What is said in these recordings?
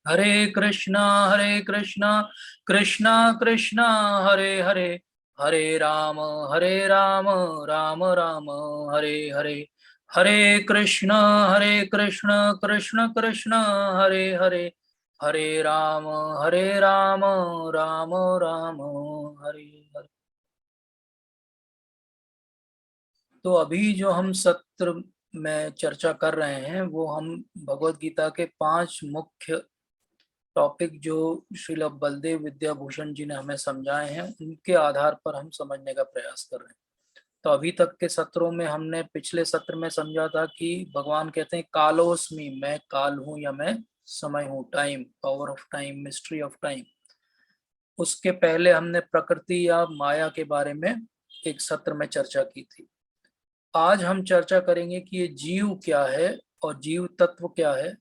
हरे कृष्णा कृष्णा कृष्णा हरे हरे, हरे राम राम राम हरे हरे। हरे कृष्ण कृष्ण कृष्ण हरे हरे, हरे राम राम राम हरे हरे। तो अभी जो हम सत्र में चर्चा कर रहे हैं वो हम भगवत गीता के 5 मुख्य टॉपिक जो श्रील बलदेव विद्याभूषण जी ने हमें समझाए हैं उनके आधार पर हम समझने का प्रयास कर रहे हैं। तो अभी तक के सत्रों में हमने पिछले सत्र में समझा था कि भगवान कहते हैं कालोस्मि, मैं काल हूं या मैं समय हूं, time, power of time, mystery of time. उसके पहले हमने प्रकृति या माया के बारे में एक सत्र में चर्चा की थी। आज हम चर्चा करेंगे कि ये जीव क्या है और जीव तत्व क्या है,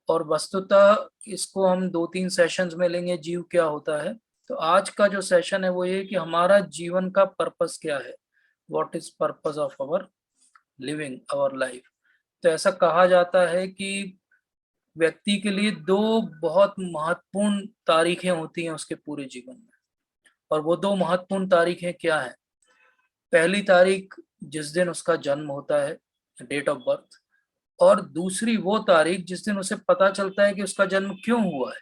और वस्तुतः इसको हम 2-3 सेशंस में लेंगे जीव क्या होता है। तो आज का जो सेशन है वो ये कि हमारा जीवन का पर्पस क्या है, what is purpose of our living our life. तो ऐसा कहा जाता है कि व्यक्ति के लिए 2 बहुत महत्वपूर्ण तारीखें होती हैं उसके पूरे जीवन में, और वो 2 महत्वपूर्ण तारीखें क्या है। पहली तारीख जिस दिन उसका जन्म होता है, डेट ऑफ बर्थ, और दूसरी वो तारीख जिस दिन उसे पता चलता है कि उसका जन्म क्यों हुआ है,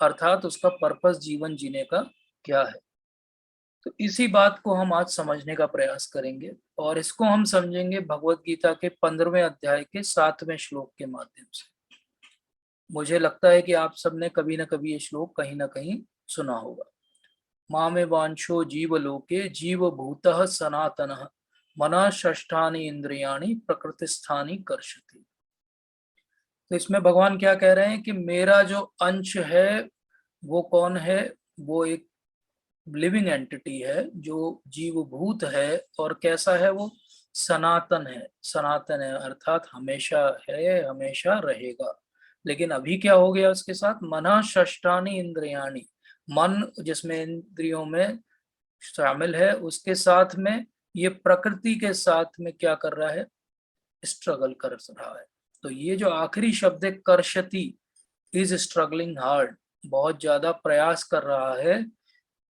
अर्थात उसका पर्पस जीवन जीने का क्या है। तो इसी बात को हम आज समझने का प्रयास करेंगे, और इसको हम समझेंगे भगवत गीता के 15वें अध्याय के 7वें श्लोक के माध्यम से। मुझे लगता है कि आप सबने कभी ना कभी ये श्लोक कहीं ना कहीं सुना होगा। मामे वांशो जीवलोके जीवभूतः सनातनः मना षष्ठानि इंद्रियाणि प्रकृतिस्थानि कर्षति। तो इसमें भगवान क्या कह रहे हैं कि मेरा जो अंश है वो कौन है, वो एक लिविंग एंटिटी है जो जीवभूत है, और कैसा है वो, सनातन है। सनातन है अर्थात हमेशा है, हमेशा रहेगा। लेकिन अभी क्या हो गया उसके साथ, मना षष्ठानि इंद्रियाणि, मन जिसमें इंद्रियों में शामिल है उसके साथ में ये प्रकृति के साथ में क्या कर रहा है, स्ट्रगल कर रहा है। तो ये जो आखिरी शब्द है कर्षति, इज स्ट्रगलिंग हार्ड, बहुत ज्यादा प्रयास कर रहा है।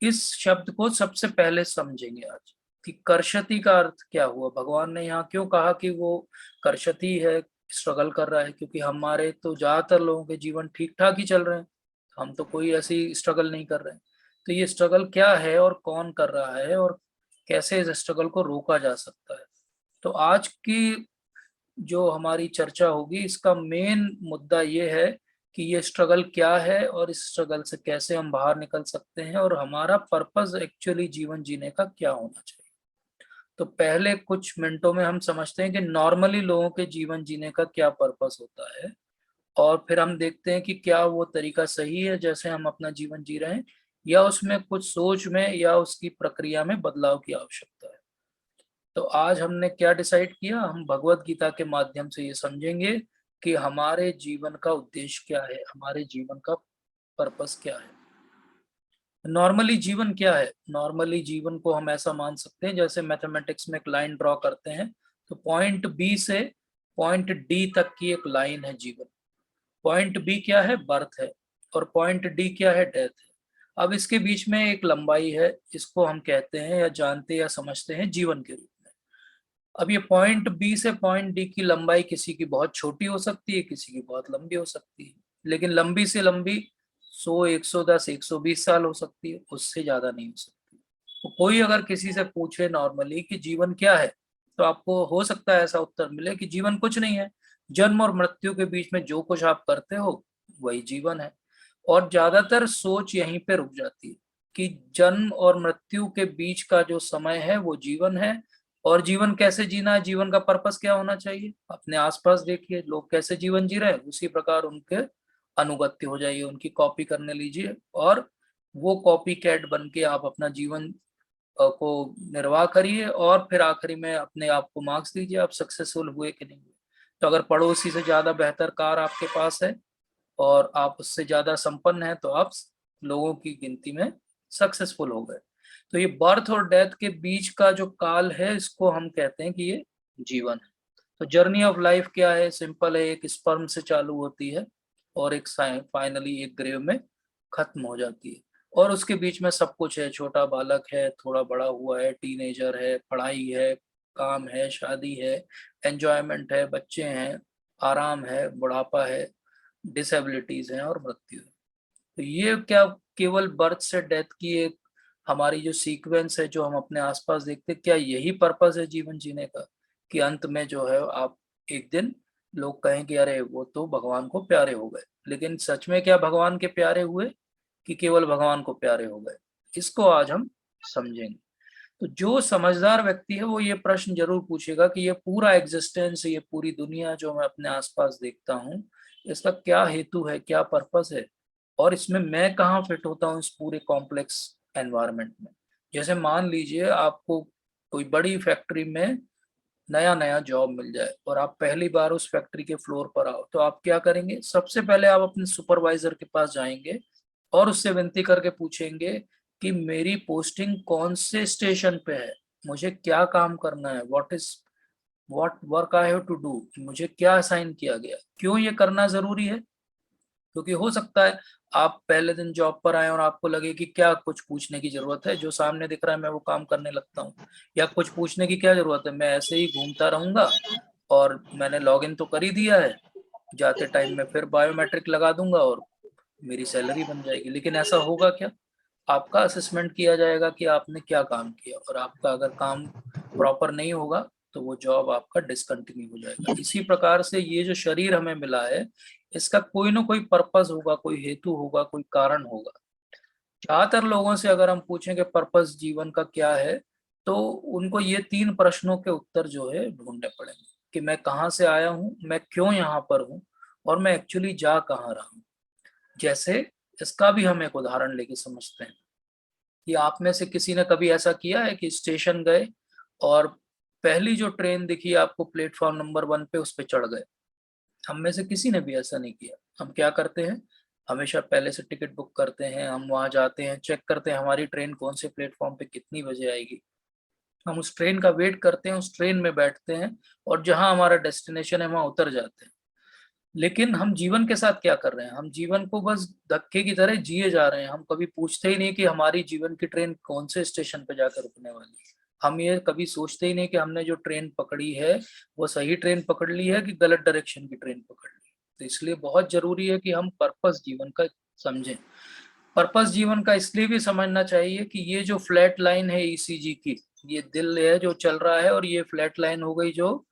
इस शब्द को सबसे पहले समझेंगे आज कि कर्षति का अर्थ क्या हुआ। भगवान ने यहाँ क्यों कहा कि वो कर्षति है, स्ट्रगल कर रहा है, क्योंकि हमारे तो ज्यादातर लोगों के जीवन ठीक ठाक ही चल रहे हैं, हम तो कोई ऐसी स्ट्रगल नहीं कर रहे हैं। तो ये स्ट्रगल क्या है और कौन कर रहा है और कैसे इस स्ट्रगल को रोका जा सकता है। तो आज की जो हमारी चर्चा होगी इसका मेन मुद्दा ये है कि ये स्ट्रगल क्या है और इस स्ट्रगल से कैसे हम बाहर निकल सकते हैं, और हमारा पर्पस एक्चुअली जीवन जीने का क्या होना चाहिए। तो पहले कुछ मिनटों में हम समझते हैं कि नॉर्मली लोगों के जीवन जीने का क्या पर्पस होता है, और फिर हम देखते हैं कि क्या वो तरीका सही है जैसे हम अपना जीवन जी रहे हैं, या उसमें कुछ सोच में या उसकी प्रक्रिया में बदलाव की आवश्यकता है। तो आज हमने क्या डिसाइड किया, हम भगवत गीता के माध्यम से ये समझेंगे कि हमारे जीवन का उद्देश्य क्या है, हमारे जीवन का पर्पस क्या है। नॉर्मली जीवन क्या है, नॉर्मली जीवन को हम ऐसा मान सकते हैं जैसे मैथमेटिक्स में एक लाइन ड्रॉ करते हैं, तो पॉइंट बी से पॉइंट डी तक की एक लाइन है जीवन। पॉइंट बी क्या है, बर्थ है, और पॉइंट डी क्या है, डेथ है। अब इसके बीच में एक लंबाई है, इसको हम कहते हैं या जानते या समझते हैं जीवन के रूप में। अब ये पॉइंट बी से पॉइंट डी की लंबाई किसी की बहुत छोटी हो सकती है, किसी की बहुत लंबी हो सकती है, लेकिन लंबी से लंबी 100, 110, 120 साल हो सकती है, उससे ज्यादा नहीं हो सकती। तो कोई अगर किसी से पूछे नॉर्मली कि जीवन क्या है, तो आपको हो सकता है ऐसा उत्तर मिले कि जीवन कुछ नहीं है, जन्म और मृत्यु के बीच में जो कुछ आप करते हो वही जीवन है। और ज्यादातर सोच यहीं पे रुक जाती है कि जन्म और मृत्यु के बीच का जो समय है वो जीवन है। और जीवन कैसे जीना है, जीवन का पर्पस क्या होना चाहिए, अपने आसपास देखिए लोग कैसे जीवन जी रहे हैं, उसी प्रकार उनके अनुगत्य हो जाइए, उनकी कॉपी करने लीजिए, और वो कॉपी कैट बन के आप अपना जीवन को निर्वाह करिए, और फिर आखिरी में अपने आप को मार्क्स दीजिए आप सक्सेसफुल हुए कि नहीं हुए। तो अगर पड़ोसी से ज्यादा बेहतर कार आपके पास है और आप उससे ज्यादा संपन्न हैं तो आप लोगों की गिनती में सक्सेसफुल हो गए। तो ये बर्थ और डेथ के बीच का जो काल है इसको हम कहते हैं कि ये जीवन है। तो जर्नी ऑफ लाइफ क्या है, सिंपल है, एक स्पर्म से चालू होती है और एक फाइनली एक ग्रेव में खत्म हो जाती है। और उसके बीच में सब कुछ है, छोटा बालक है, थोड़ा बड़ा हुआ है, टीनेजर है, पढ़ाई है, काम है, शादी है, एंजॉयमेंट है, बच्चे हैं, आराम है, बुढ़ापा है, डिसेबिलिटीज हैं और मृत्यु है। तो ये क्या केवल बर्थ से डेथ की एक हमारी जो सीक्वेंस है जो हम अपने आसपास देखते हैं, क्या यही पर्पस है जीवन जीने का? कि अंत में जो है आप एक दिन लोग कहें कि अरे वो तो भगवान को प्यारे हो गए। लेकिन सच में क्या भगवान के प्यारे हुए कि केवल भगवान को प्यारे हो गए? इसको आज हम समझेंगे। तो जो समझदार व्यक्ति है वो ये प्रश्न जरूर पूछेगा कि ये पूरा एग्जिस्टेंस, ये पूरी दुनिया जो मैं अपने आसपास देखता हूँ, इसका क्या हेतु है, क्या पर्पस है, और इसमें मैं कहाँ फिट होता हूँ इस पूरे कॉम्प्लेक्स एनवायरनमेंट में। जैसे मान लीजिए आपको कोई बड़ी फैक्ट्री में नया नया जॉब मिल जाए और आप पहली बार उस फैक्ट्री के फ्लोर पर आओ, तो आप क्या करेंगे? सबसे पहले आप अपने सुपरवाइजर के पास जाएंगे और उससे विनती करके पूछेंगे कि मेरी पोस्टिंग कौन से स्टेशन पे है, मुझे क्या काम करना है, what work I have to do, मुझे क्या असाइन किया गया, क्यों ये करना जरूरी है। क्योंकि हो सकता है आप पहले दिन जॉब पर आए और आपको लगे कि क्या कुछ पूछने की जरूरत है, जो सामने दिख रहा है मैं वो काम करने लगता हूँ, या कुछ पूछने की क्या जरूरत है, मैं ऐसे ही घूमता रहूंगा और मैंने लॉगिन तो कर ही दिया है, जाते टाइम में फिर बायोमेट्रिक लगा दूंगा और मेरी सैलरी बन जाएगी। लेकिन ऐसा होगा क्या? आपका असेसमेंट किया जाएगा कि आपने क्या काम किया, और आपका अगर काम प्रॉपर नहीं होगा तो वो जॉब आपका डिसकंटिन्यू हो जाएगा। इसी प्रकार से ये जो शरीर हमें मिला है, इसका कोई ना कोई पर्पस होगा, कोई हेतु होगा, कोई कारण होगा। ज्यादातर लोगों से अगर हम पूछें कि पर्पस जीवन का क्या है, तो उनको ये तीन प्रश्नों के उत्तर जो है ढूंढने पड़ेंगे कि मैं कहाँ से आया हूँ, मैं क्यों यहाँ पर हूँ, और मैं एक्चुअली जा कहाँ रहा हूँ। जैसे इसका भी हम एक उदाहरण लेके समझते हैं कि आप में से किसी ने कभी ऐसा किया है कि स्टेशन गए और पहली जो ट्रेन दिखी आपको प्लेटफॉर्म नंबर 1 पे, उस पे चढ़ गए? हम में से किसी ने भी ऐसा नहीं किया। हम क्या करते हैं? हमेशा पहले से टिकट बुक करते हैं, हम वहां जाते हैं, चेक करते हैं हमारी ट्रेन कौन से प्लेटफॉर्म पे कितनी बजे आएगी, हम उस ट्रेन का वेट करते हैं, उस ट्रेन में बैठते हैं और जहां हमारा डेस्टिनेशन है वहां उतर जाते हैं। लेकिन हम जीवन के साथ क्या कर रहे हैं? हम जीवन को बस धक्के की तरह जिए जा रहे हैं। हम कभी पूछते ही नहीं कि हमारी जीवन की ट्रेन कौन से स्टेशन पर जाकर रुकने वाली है। हम ये कभी सोचते ही नहीं कि हमने जो ट्रेन पकड़ी है वो सही ट्रेन पकड़ ली है कि गलत डायरेक्शन की ट्रेन पकड़ ली है। तो इसलिए बहुत जरूरी है कि हम पर्पस जीवन का समझें। पर्पस जीवन का इसलिए भी समझना चाहिए कि ये जो फ्लैट लाइन है ईसीजी की, ये दिल है जो चल रहा है, और ये फ्लैट लाइन हो गई जो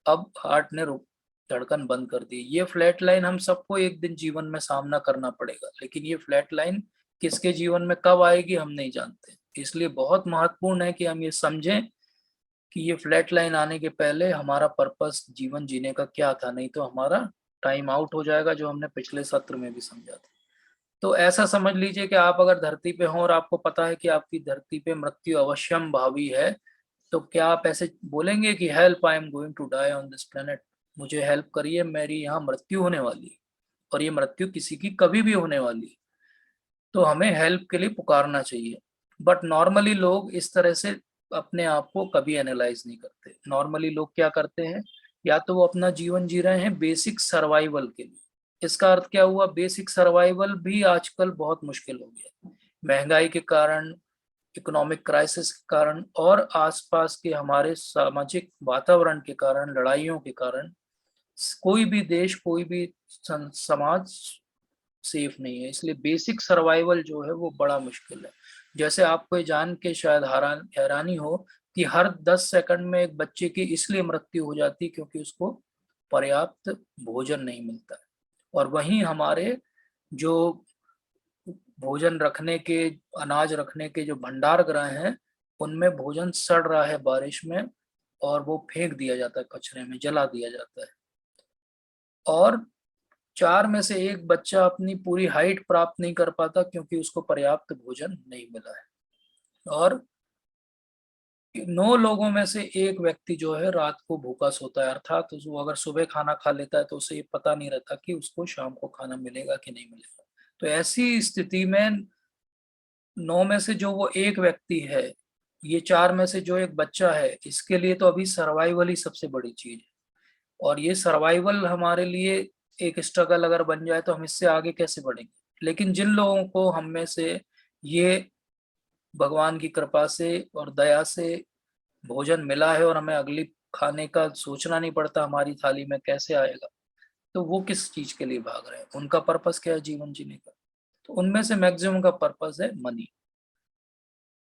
अब हार्ट ने रुक धड़कन बंद कर दी। ये फ्लैट लाइन हम सबको एक दिन जीवन में सामना करना पड़ेगा, लेकिन ये फ्लैट लाइन किसके जीवन में कब आएगी हम नहीं जानते। इसलिए बहुत महत्वपूर्ण है कि हम ये समझें कि ये फ्लैट लाइन आने के पहले हमारा पर्पस जीवन जीने का क्या था, नहीं तो हमारा टाइम आउट हो जाएगा, जो हमने पिछले सत्र में भी समझा था। तो ऐसा समझ लीजिए कि आप अगर धरती पे हों और आपको पता है कि आपकी धरती पे मृत्यु अवश्यम भावी है, तो क्या आप ऐसे बोलेंगे कि help, I am going to die on this planet, मुझे हेल्प करिए, मेरी यहाँ मृत्यु होने वाली है, और ये मृत्यु किसी की कभी भी होने वाली है, तो हमें हेल्प के लिए पुकारना चाहिए। बट नॉर्मली लोग इस तरह से अपने आप को कभी एनालाइज नहीं करते। नॉर्मली लोग क्या करते हैं? या तो वो अपना जीवन जी रहे हैं बेसिक सर्वाइवल के लिए। इसका अर्थ क्या हुआ? बेसिक सर्वाइवल भी आजकल बहुत मुश्किल हो गया, महंगाई के कारण, इकोनॉमिक क्राइसिस के कारण, और आसपास के हमारे सामाजिक वातावरण के कारण, लड़ाइयों के कारण कोई भी देश, कोई भी समाज सेफ नहीं है। इसलिए बेसिक सर्वाइवल जो है वो बड़ा मुश्किल है। जैसे आपको ये जान के शायद हैरानी हो कि हर 10 सेकंड में एक बच्चे की इसलिए मृत्यु हो जाती है क्योंकि उसको पर्याप्त भोजन नहीं मिलता है। और वहीं हमारे जो भोजन रखने के, अनाज रखने के जो भंडार गृह हैं, उनमें भोजन सड़ रहा है बारिश में, और वो फेंक दिया जाता है, कचरे में जला दिया जाता है। और 4 में से एक बच्चा अपनी पूरी हाइट प्राप्त नहीं कर पाता क्योंकि उसको पर्याप्त भोजन नहीं मिला है। और 9 लोगों में से एक व्यक्ति जो है रात को भूखा सोता है, अर्थात वो अगर सुबह खाना खा लेता है तो उसे ये पता नहीं रहता कि उसको शाम को खाना मिलेगा कि नहीं मिलेगा। तो ऐसी स्थिति में 9 में से जो वो एक व्यक्ति है, ये 4 में से जो एक बच्चा है, इसके लिए तो अभी सर्वाइवल ही सबसे बड़ी चीज है। और ये सर्वाइवल हमारे लिए एक स्ट्रगल अगर बन जाए तो हम इससे आगे कैसे बढ़ेंगे। लेकिन जिन लोगों को हम में से ये भगवान की कृपा से और दया से भोजन मिला है और हमें अगली खाने का सोचना नहीं पड़ता हमारी थाली में कैसे आएगा, तो वो किस चीज के लिए भाग रहे हैं, उनका पर्पस क्या है जीवन जीने का। तो उनमें से मैक्सिमम का पर्पस है मनी।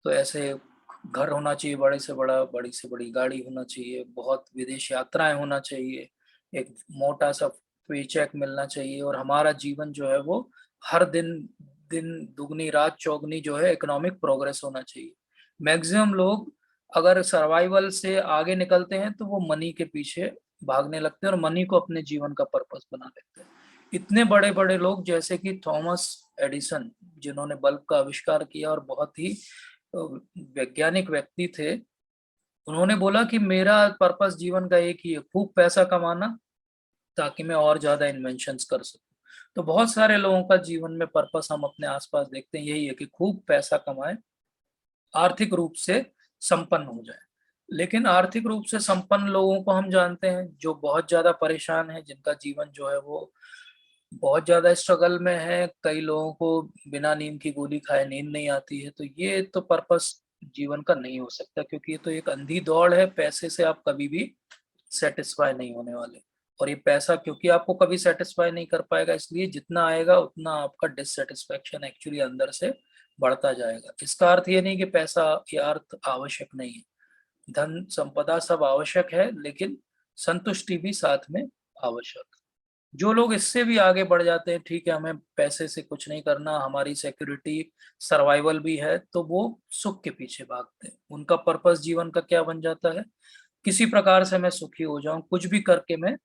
तो ऐसे घर होना चाहिए बड़े से बड़ा, बड़ी से बड़ी गाड़ी होना चाहिए, बहुत विदेश यात्राएं होना चाहिए, एक मोटा सा पे चेक मिलना चाहिए, और हमारा जीवन जो है वो हर दिन दिन दुगनी रात चौगनी जो है इकोनॉमिक प्रोग्रेस होना चाहिए। मैक्सिमम लोग अगर सर्वाइवल से आगे निकलते हैं तो वो मनी के पीछे भागने लगते हैं और मनी को अपने जीवन का पर्पस बना लेते हैं। इतने बड़े बड़े लोग जैसे कि थॉमस एडिसन, जिन्होंने बल्ब का आविष्कार किया और बहुत ही वैज्ञानिक व्यक्ति थे, उन्होंने बोला कि मेरा पर्पस जीवन का एक ही है, खूब पैसा कमाना ताकि मैं और ज्यादा इन्वेंशंस कर सकूं। तो बहुत सारे लोगों का जीवन में पर्पस हम अपने आसपास देखते हैं यही है कि खूब पैसा कमाएं, आर्थिक रूप से संपन्न हो जाए। लेकिन आर्थिक रूप से संपन्न लोगों को हम जानते हैं जो बहुत ज्यादा परेशान है, जिनका जीवन जो है वो बहुत ज्यादा स्ट्रगल में है। कई लोगों को बिना नींद की गोली खाए नींद नहीं आती है। तो ये तो पर्पस जीवन का नहीं हो सकता, क्योंकि ये तो एक अंधी दौड़ है, पैसे से आप कभी भी सेटिस्फाई नहीं होने वाले। और ये पैसा क्योंकि आपको कभी सेटिस्फाई नहीं कर पाएगा, इसलिए जितना आएगा उतना आपका डिससेटिस्फेक्शन एक्चुअली अंदर से बढ़ता जाएगा। इसका अर्थ ये नहीं कि पैसा या अर्थ आवश्यक नहीं है, धन संपदा सब आवश्यक है, लेकिन संतुष्टि भी साथ में आवश्यक। जो लोग इससे भी आगे बढ़ जाते हैं, ठीक है हमें पैसे से कुछ नहीं करना, हमारी सिक्योरिटी सर्वाइवल भी है, तो वो सुख के पीछे भागते हैं। उनका पर्पस जीवन का क्या बन जाता है, किसी प्रकार से मैं सुखी हो जाऊं, कुछ भी करके मैं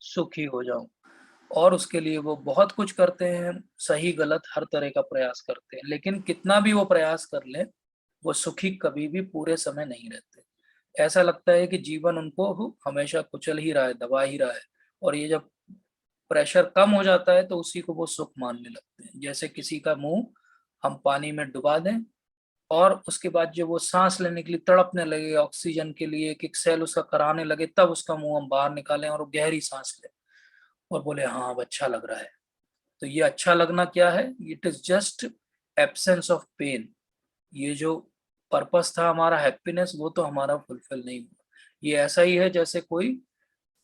सुखी हो जाऊं। और उसके लिए वो बहुत कुछ करते हैं, सही गलत हर तरह का प्रयास करते हैं, लेकिन कितना भी वो प्रयास कर ले वो सुखी कभी भी पूरे समय नहीं रहते। ऐसा लगता है कि जीवन उनको हमेशा कुचल ही रहा है, दबा ही रहा है। और ये जब प्रेशर कम हो जाता है तो उसी को वो सुख मानने लगते हैं। जैसे किसी का मुंह हम पानी में डुबा दें और उसके बाद जब वो सांस लेने के लिए तड़पने लगे, ऑक्सीजन के लिए एक एक सेल उसका कराने लगे, तब उसका मुंह हम बाहर निकालें और वो गहरी सांस ले और बोले हाँ अब अच्छा लग रहा है। तो ये अच्छा लगना क्या है, it is just absence of pain. ये जो पर्पस था हमारा हैप्पीनेस, वो तो हमारा फुलफिल नहीं हुआ। ये ऐसा ही है जैसे कोई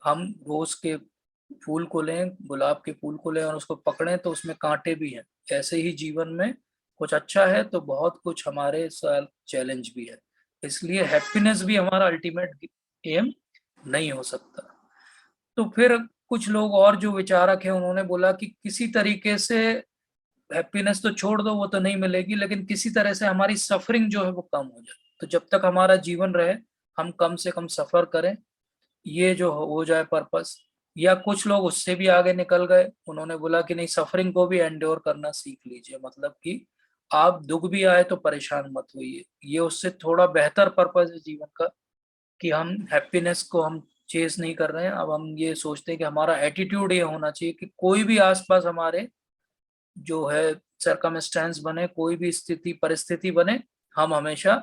हम रोज के फूल को लें, गुलाब के फूल को लें और उसको पकड़ें तो उसमें कांटे भी हैं। ऐसे ही जीवन में कुछ अच्छा है तो बहुत कुछ हमारे साथ चैलेंज भी है। इसलिए हैप्पीनेस भी हमारा अल्टीमेट एम नहीं हो सकता। तो फिर कुछ लोग और जो विचारक हैं उन्होंने बोला कि किसी तरीके से हैप्पीनेस तो छोड़ दो, वो तो नहीं मिलेगी, लेकिन किसी तरह से हमारी सफरिंग जो है वो कम हो जाए। तो जब तक हमारा जीवन रहे हम कम से कम सफर करें, ये जो हो जाए पर्पस। या कुछ लोग उससे भी आगे निकल गए, उन्होंने बोला कि नहीं सफरिंग को भी एंड्योर करना सीख लीजिए, मतलब कि आप दुख भी आए तो परेशान मत होइए। ये उससे थोड़ा बेहतर पर्पस है जीवन का, कि हम हैप्पीनेस को हम चेस नहीं कर रहे हैं। अब हम ये सोचते हैं कि हमारा एटीट्यूड ये होना चाहिए कि कोई भी आसपास हमारे जो है सरकमस्टेंस बने, कोई भी स्थिति परिस्थिति बने, हम हमेशा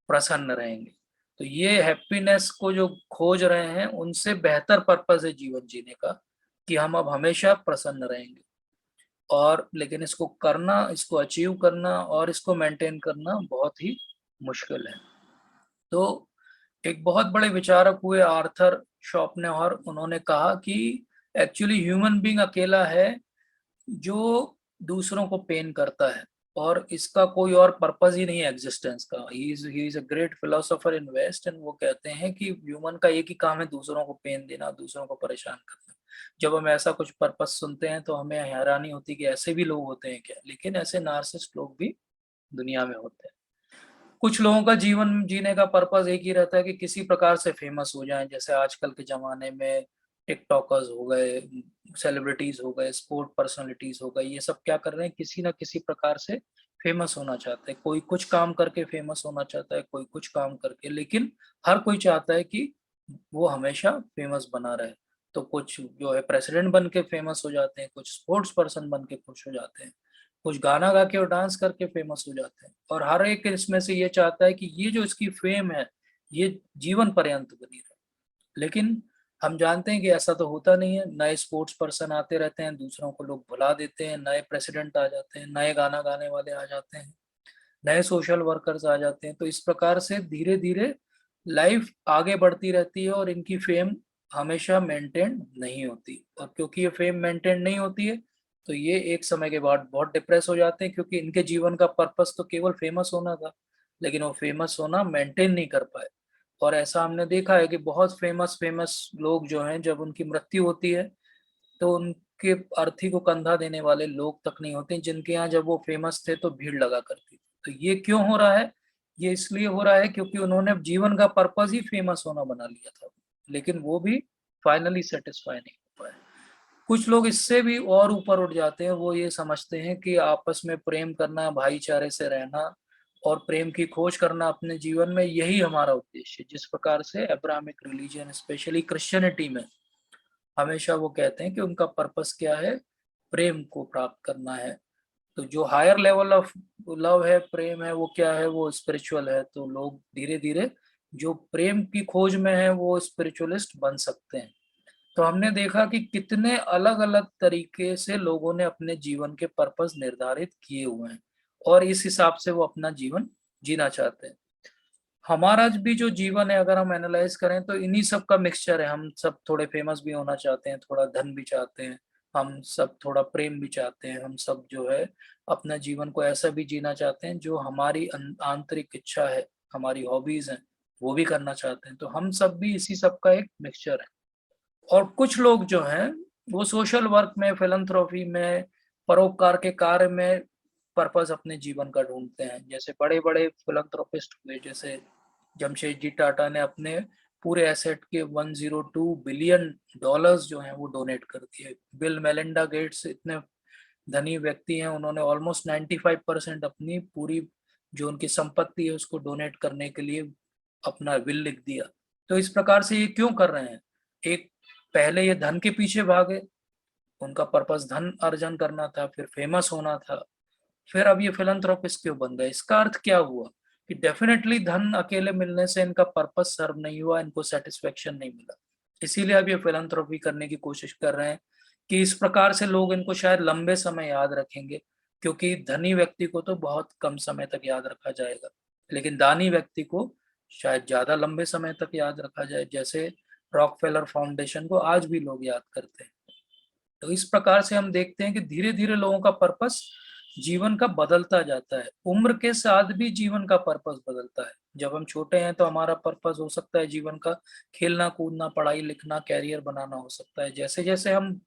प्रसन्न रहेंगे। तो ये हैप्पीनेस को जो खोज रहे हैं उनसे बेहतर पर्पस है जीवन जीने का, कि हम अब हमेशा प्रसन्न रहेंगे। और लेकिन इसको करना, इसको अचीव करना और इसको मेंटेन करना बहुत ही मुश्किल है। तो एक बहुत बड़े विचारक हुए आर्थर शॉपनहौर, उन्होंने कहा कि एक्चुअली ह्यूमन बीइंग अकेला है जो दूसरों को पेन करता है, और इसका कोई और पर्पस ही नहीं है एग्जिस्टेंस का। He is a great philosopher in west, and वो कहते हैं कि ह्यूमन का एक ही काम है दूसरों को पेन देना, दूसरों को परेशान करना। जब हम ऐसा कुछ पर्पस सुनते हैं तो हमें हैरानी होती है कि ऐसे भी लोग होते हैं क्या, लेकिन ऐसे नार्सिसिस्ट लोग भी दुनिया में होते हैं। कुछ लोगों का जीवन जीने का पर्पस एक ही रहता है कि किसी प्रकार से फेमस हो जाएं, जैसे आजकल के जमाने में टिकटॉकर्स हो गए, सेलिब्रिटीज हो गए, स्पोर्ट पर्सनालिटीज हो गए, ये सब क्या कर रहे हैं, किसी ना किसी प्रकार से फेमस होना चाहते हैं। कोई कुछ काम करके फेमस होना चाहता है, कोई कुछ काम करके, लेकिन हर कोई चाहता है कि वो हमेशा फेमस बना रहे। तो कुछ जो है प्रेसिडेंट बन के फेमस हो जाते हैं, कुछ स्पोर्ट्स पर्सन बन के खुश हो जाते हैं, कुछ गाना गा के और डांस करके फेमस हो जाते हैं। और हर एक इसमें से ये चाहता है कि ये जो इसकी फेम है ये जीवन पर्यंत बनी रहे। लेकिन हम जानते हैं कि ऐसा तो होता नहीं है, नए स्पोर्ट्स पर्सन आते रहते हैं, दूसरों को लोग भुला देते हैं, नए प्रेसिडेंट आ जाते हैं, नए गाना गाने वाले आ जाते हैं, नए सोशल वर्कर्स आ जाते हैं। तो इस प्रकार से धीरे धीरे लाइफ आगे बढ़ती रहती है और इनकी फेम हमेशा मेंटेन नहीं होती, और क्योंकि ये फेम मेंटेन नहीं होती है तो ये एक समय के बाद बहुत डिप्रेस हो जाते हैं, क्योंकि इनके जीवन का पर्पस तो केवल फेमस होना था, लेकिन वो फेमस होना मेंटेन नहीं कर पाए। और ऐसा हमने देखा है कि बहुत फेमस फेमस लोग जो हैं, जब उनकी मृत्यु होती है तो उनके अर्थी को कंधा देने वाले लोग तक नहीं होते, जिनके यहाँ जब वो फेमस थे तो भीड़ लगा करती थी। तो ये क्यों हो रहा है? ये इसलिए हो रहा है क्योंकि उन्होंने जीवन का पर्पस ही फेमस होना बना लिया था, लेकिन वो भी फाइनली सेटिस्फाई नहीं हो पाए। कुछ लोग इससे भी और ऊपर उठ जाते हैं, वो ये समझते हैं कि आपस में प्रेम करना, भाईचारे से रहना और प्रेम की खोज करना अपने जीवन में, यही हमारा उद्देश्य है। जिस प्रकार से अब्राहमिक रिलीजन, स्पेशली क्रिश्चियनिटी में, हमेशा वो कहते हैं कि उनका पर्पस क्या है, प्रेम को प्राप्त करना है। तो जो हायर लेवल ऑफ लव है, प्रेम है, वो क्या है, वो स्पिरिचुअल है। तो लोग धीरे धीरे जो प्रेम की खोज में है वो स्पिरिचुअलिस्ट बन सकते हैं। तो हमने देखा कि कितने अलग अलग तरीके से लोगों ने अपने जीवन के पर्पस निर्धारित किए हुए हैं, और इस हिसाब से वो अपना जीवन जीना चाहते हैं। हमारा भी जो जीवन है, अगर हम एनालाइज करें तो इन्हीं सब का मिक्सचर है। हम सब थोड़े फेमस भी होना चाहते हैं, थोड़ा धन भी चाहते हैं, हम सब थोड़ा प्रेम भी चाहते हैं, हम सब जो है अपना जीवन को ऐसा भी जीना चाहते हैं जो हमारी आंतरिक इच्छा है, हमारी हॉबीज हैं, वो भी करना चाहते हैं। तो हम सब भी इसी सब का एक मिक्सचर है। और कुछ लोग जो हैं वो सोशल वर्क में, फिलैंथ्रोपी में, परोपकार के कार्य में पर्पस अपने जीवन का ढूंढते हैं। जैसे बड़े बड़े फिलैंथ्रोपिस्ट हुए, जैसे जमशेदजी टाटा ने अपने पूरे एसेट के 102 बिलियन डॉलर्स जो हैं वो डोनेट कर दिए। बिल मेलिंडा गेट्स इतने धनी व्यक्ति हैं, उन्होंने ऑलमोस्ट 95% अपनी पूरी जो उनकी संपत्ति है उसको डोनेट करने के लिए अपना विल लिख दिया। तो इस प्रकार से ये क्यों कर रहे हैं? एक, पहले ये धन के पीछे भागे, उनका पर्पस धन अर्जन करना था, फिर फेमस होना था, फिर अब ये फिलैंथ्रोपिस्ट क्यों बन गए? इसका अर्थ क्या हुआ कि डेफिनेटली धन अकेले मिलने से इनका पर्पस सर्व नहीं हुआ, इनको सेटिस्फेक्शन नहीं मिला, इसीलिए अब ये फिलैंथ्रोपी करने की कोशिश कर रहे हैं कि इस प्रकार से लोग इनको शायद लंबे समय याद रखेंगे। क्योंकि धनी व्यक्ति को तो बहुत कम समय तक याद रखा जाएगा, लेकिन दानी व्यक्ति को शायद ज्यादा लंबे समय तक याद रखा जाए, जैसे रॉकफेलर फाउंडेशन को आज भी लोग याद करते हैं। तो इस प्रकार से हम देखते हैं कि धीरे धीरे लोगों का पर्पस जीवन का बदलता जाता है। उम्र के साथ भी जीवन का पर्पस बदलता है। जब हम छोटे हैं तो हमारा पर्पस हो सकता है जीवन का खेलना कूदना, पढ़ाई लिखना, कैरियर बनाना हो सकता है। जैसे जैसे हम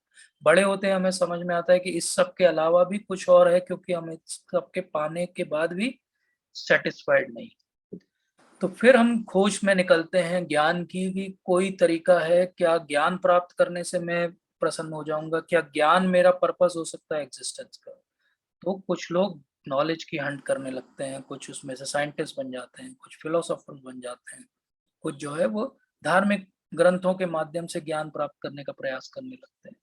बड़े होते हैं हमें समझ में आता है कि इस सब के अलावा भी कुछ और है, क्योंकि हम इस सब के पाने के बाद भी सेटिस्फाइड नहीं। तो फिर हम खोज में निकलते हैं ज्ञान की, कि कोई तरीका है क्या, ज्ञान प्राप्त करने से मैं प्रसन्न हो जाऊंगा, क्या ज्ञान मेरा पर्पस हो सकता है एग्जिस्टेंस का? तो कुछ लोग नॉलेज की हंट करने लगते हैं, कुछ उसमें से साइंटिस्ट बन जाते हैं, कुछ फिलोसोफर्स बन जाते हैं, कुछ जो है वो धार्मिक ग्रंथों के माध्यम से ज्ञान प्राप्त करने का प्रयास करने लगते हैं।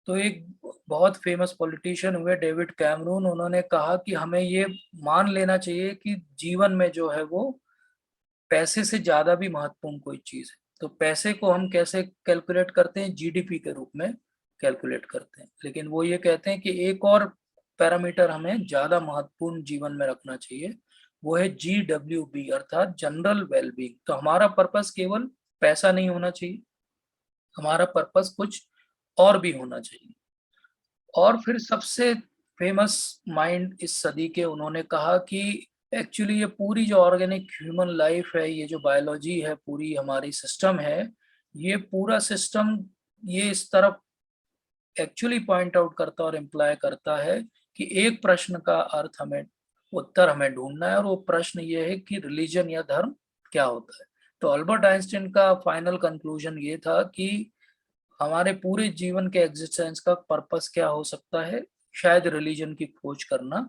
तो एक बहुत फेमस पॉलिटिशियन हुए डेविड कैमरून, उन्होंने कहा कि हमें ये मान लेना चाहिए कि जीवन में जो है वो पैसे से ज्यादा भी महत्वपूर्ण कोई चीज है। तो पैसे को हम कैसे कैलकुलेट करते हैं? जीडीपी के रूप में कैलकुलेट करते हैं, लेकिन वो ये कहते हैं कि एक और पैरामीटर हमें ज्यादा महत्वपूर्ण जीवन में रखना चाहिए, वो है GWB, अर्थात जनरल वेलबींग। तो हमारा पर्पस केवल पैसा नहीं होना चाहिए, हमारा पर्पस कुछ और भी होना चाहिए। और फिर सबसे फेमस माइंड इस सदी के, उन्होंने कहा कि एक्चुअली ये पूरी जो ऑर्गेनिक ह्यूमन लाइफ है, ये जो बायोलॉजी है, पूरी हमारी सिस्टम है, ये पूरा सिस्टम ये इस तरफ एक्चुअली पॉइंट आउट करता और इम्प्लाई करता है कि एक प्रश्न का अर्थ हमें, उत्तर हमें ढूंढना है, और वो प्रश्न ये है कि रिलीजन या धर्म क्या होता है। तो अल्बर्ट आइंस्टाइन का फाइनल कंक्लूजन ये था कि हमारे पूरे जीवन के एग्जिस्टेंस का पर्पस क्या हो सकता है? शायद रिलीजन की खोज करना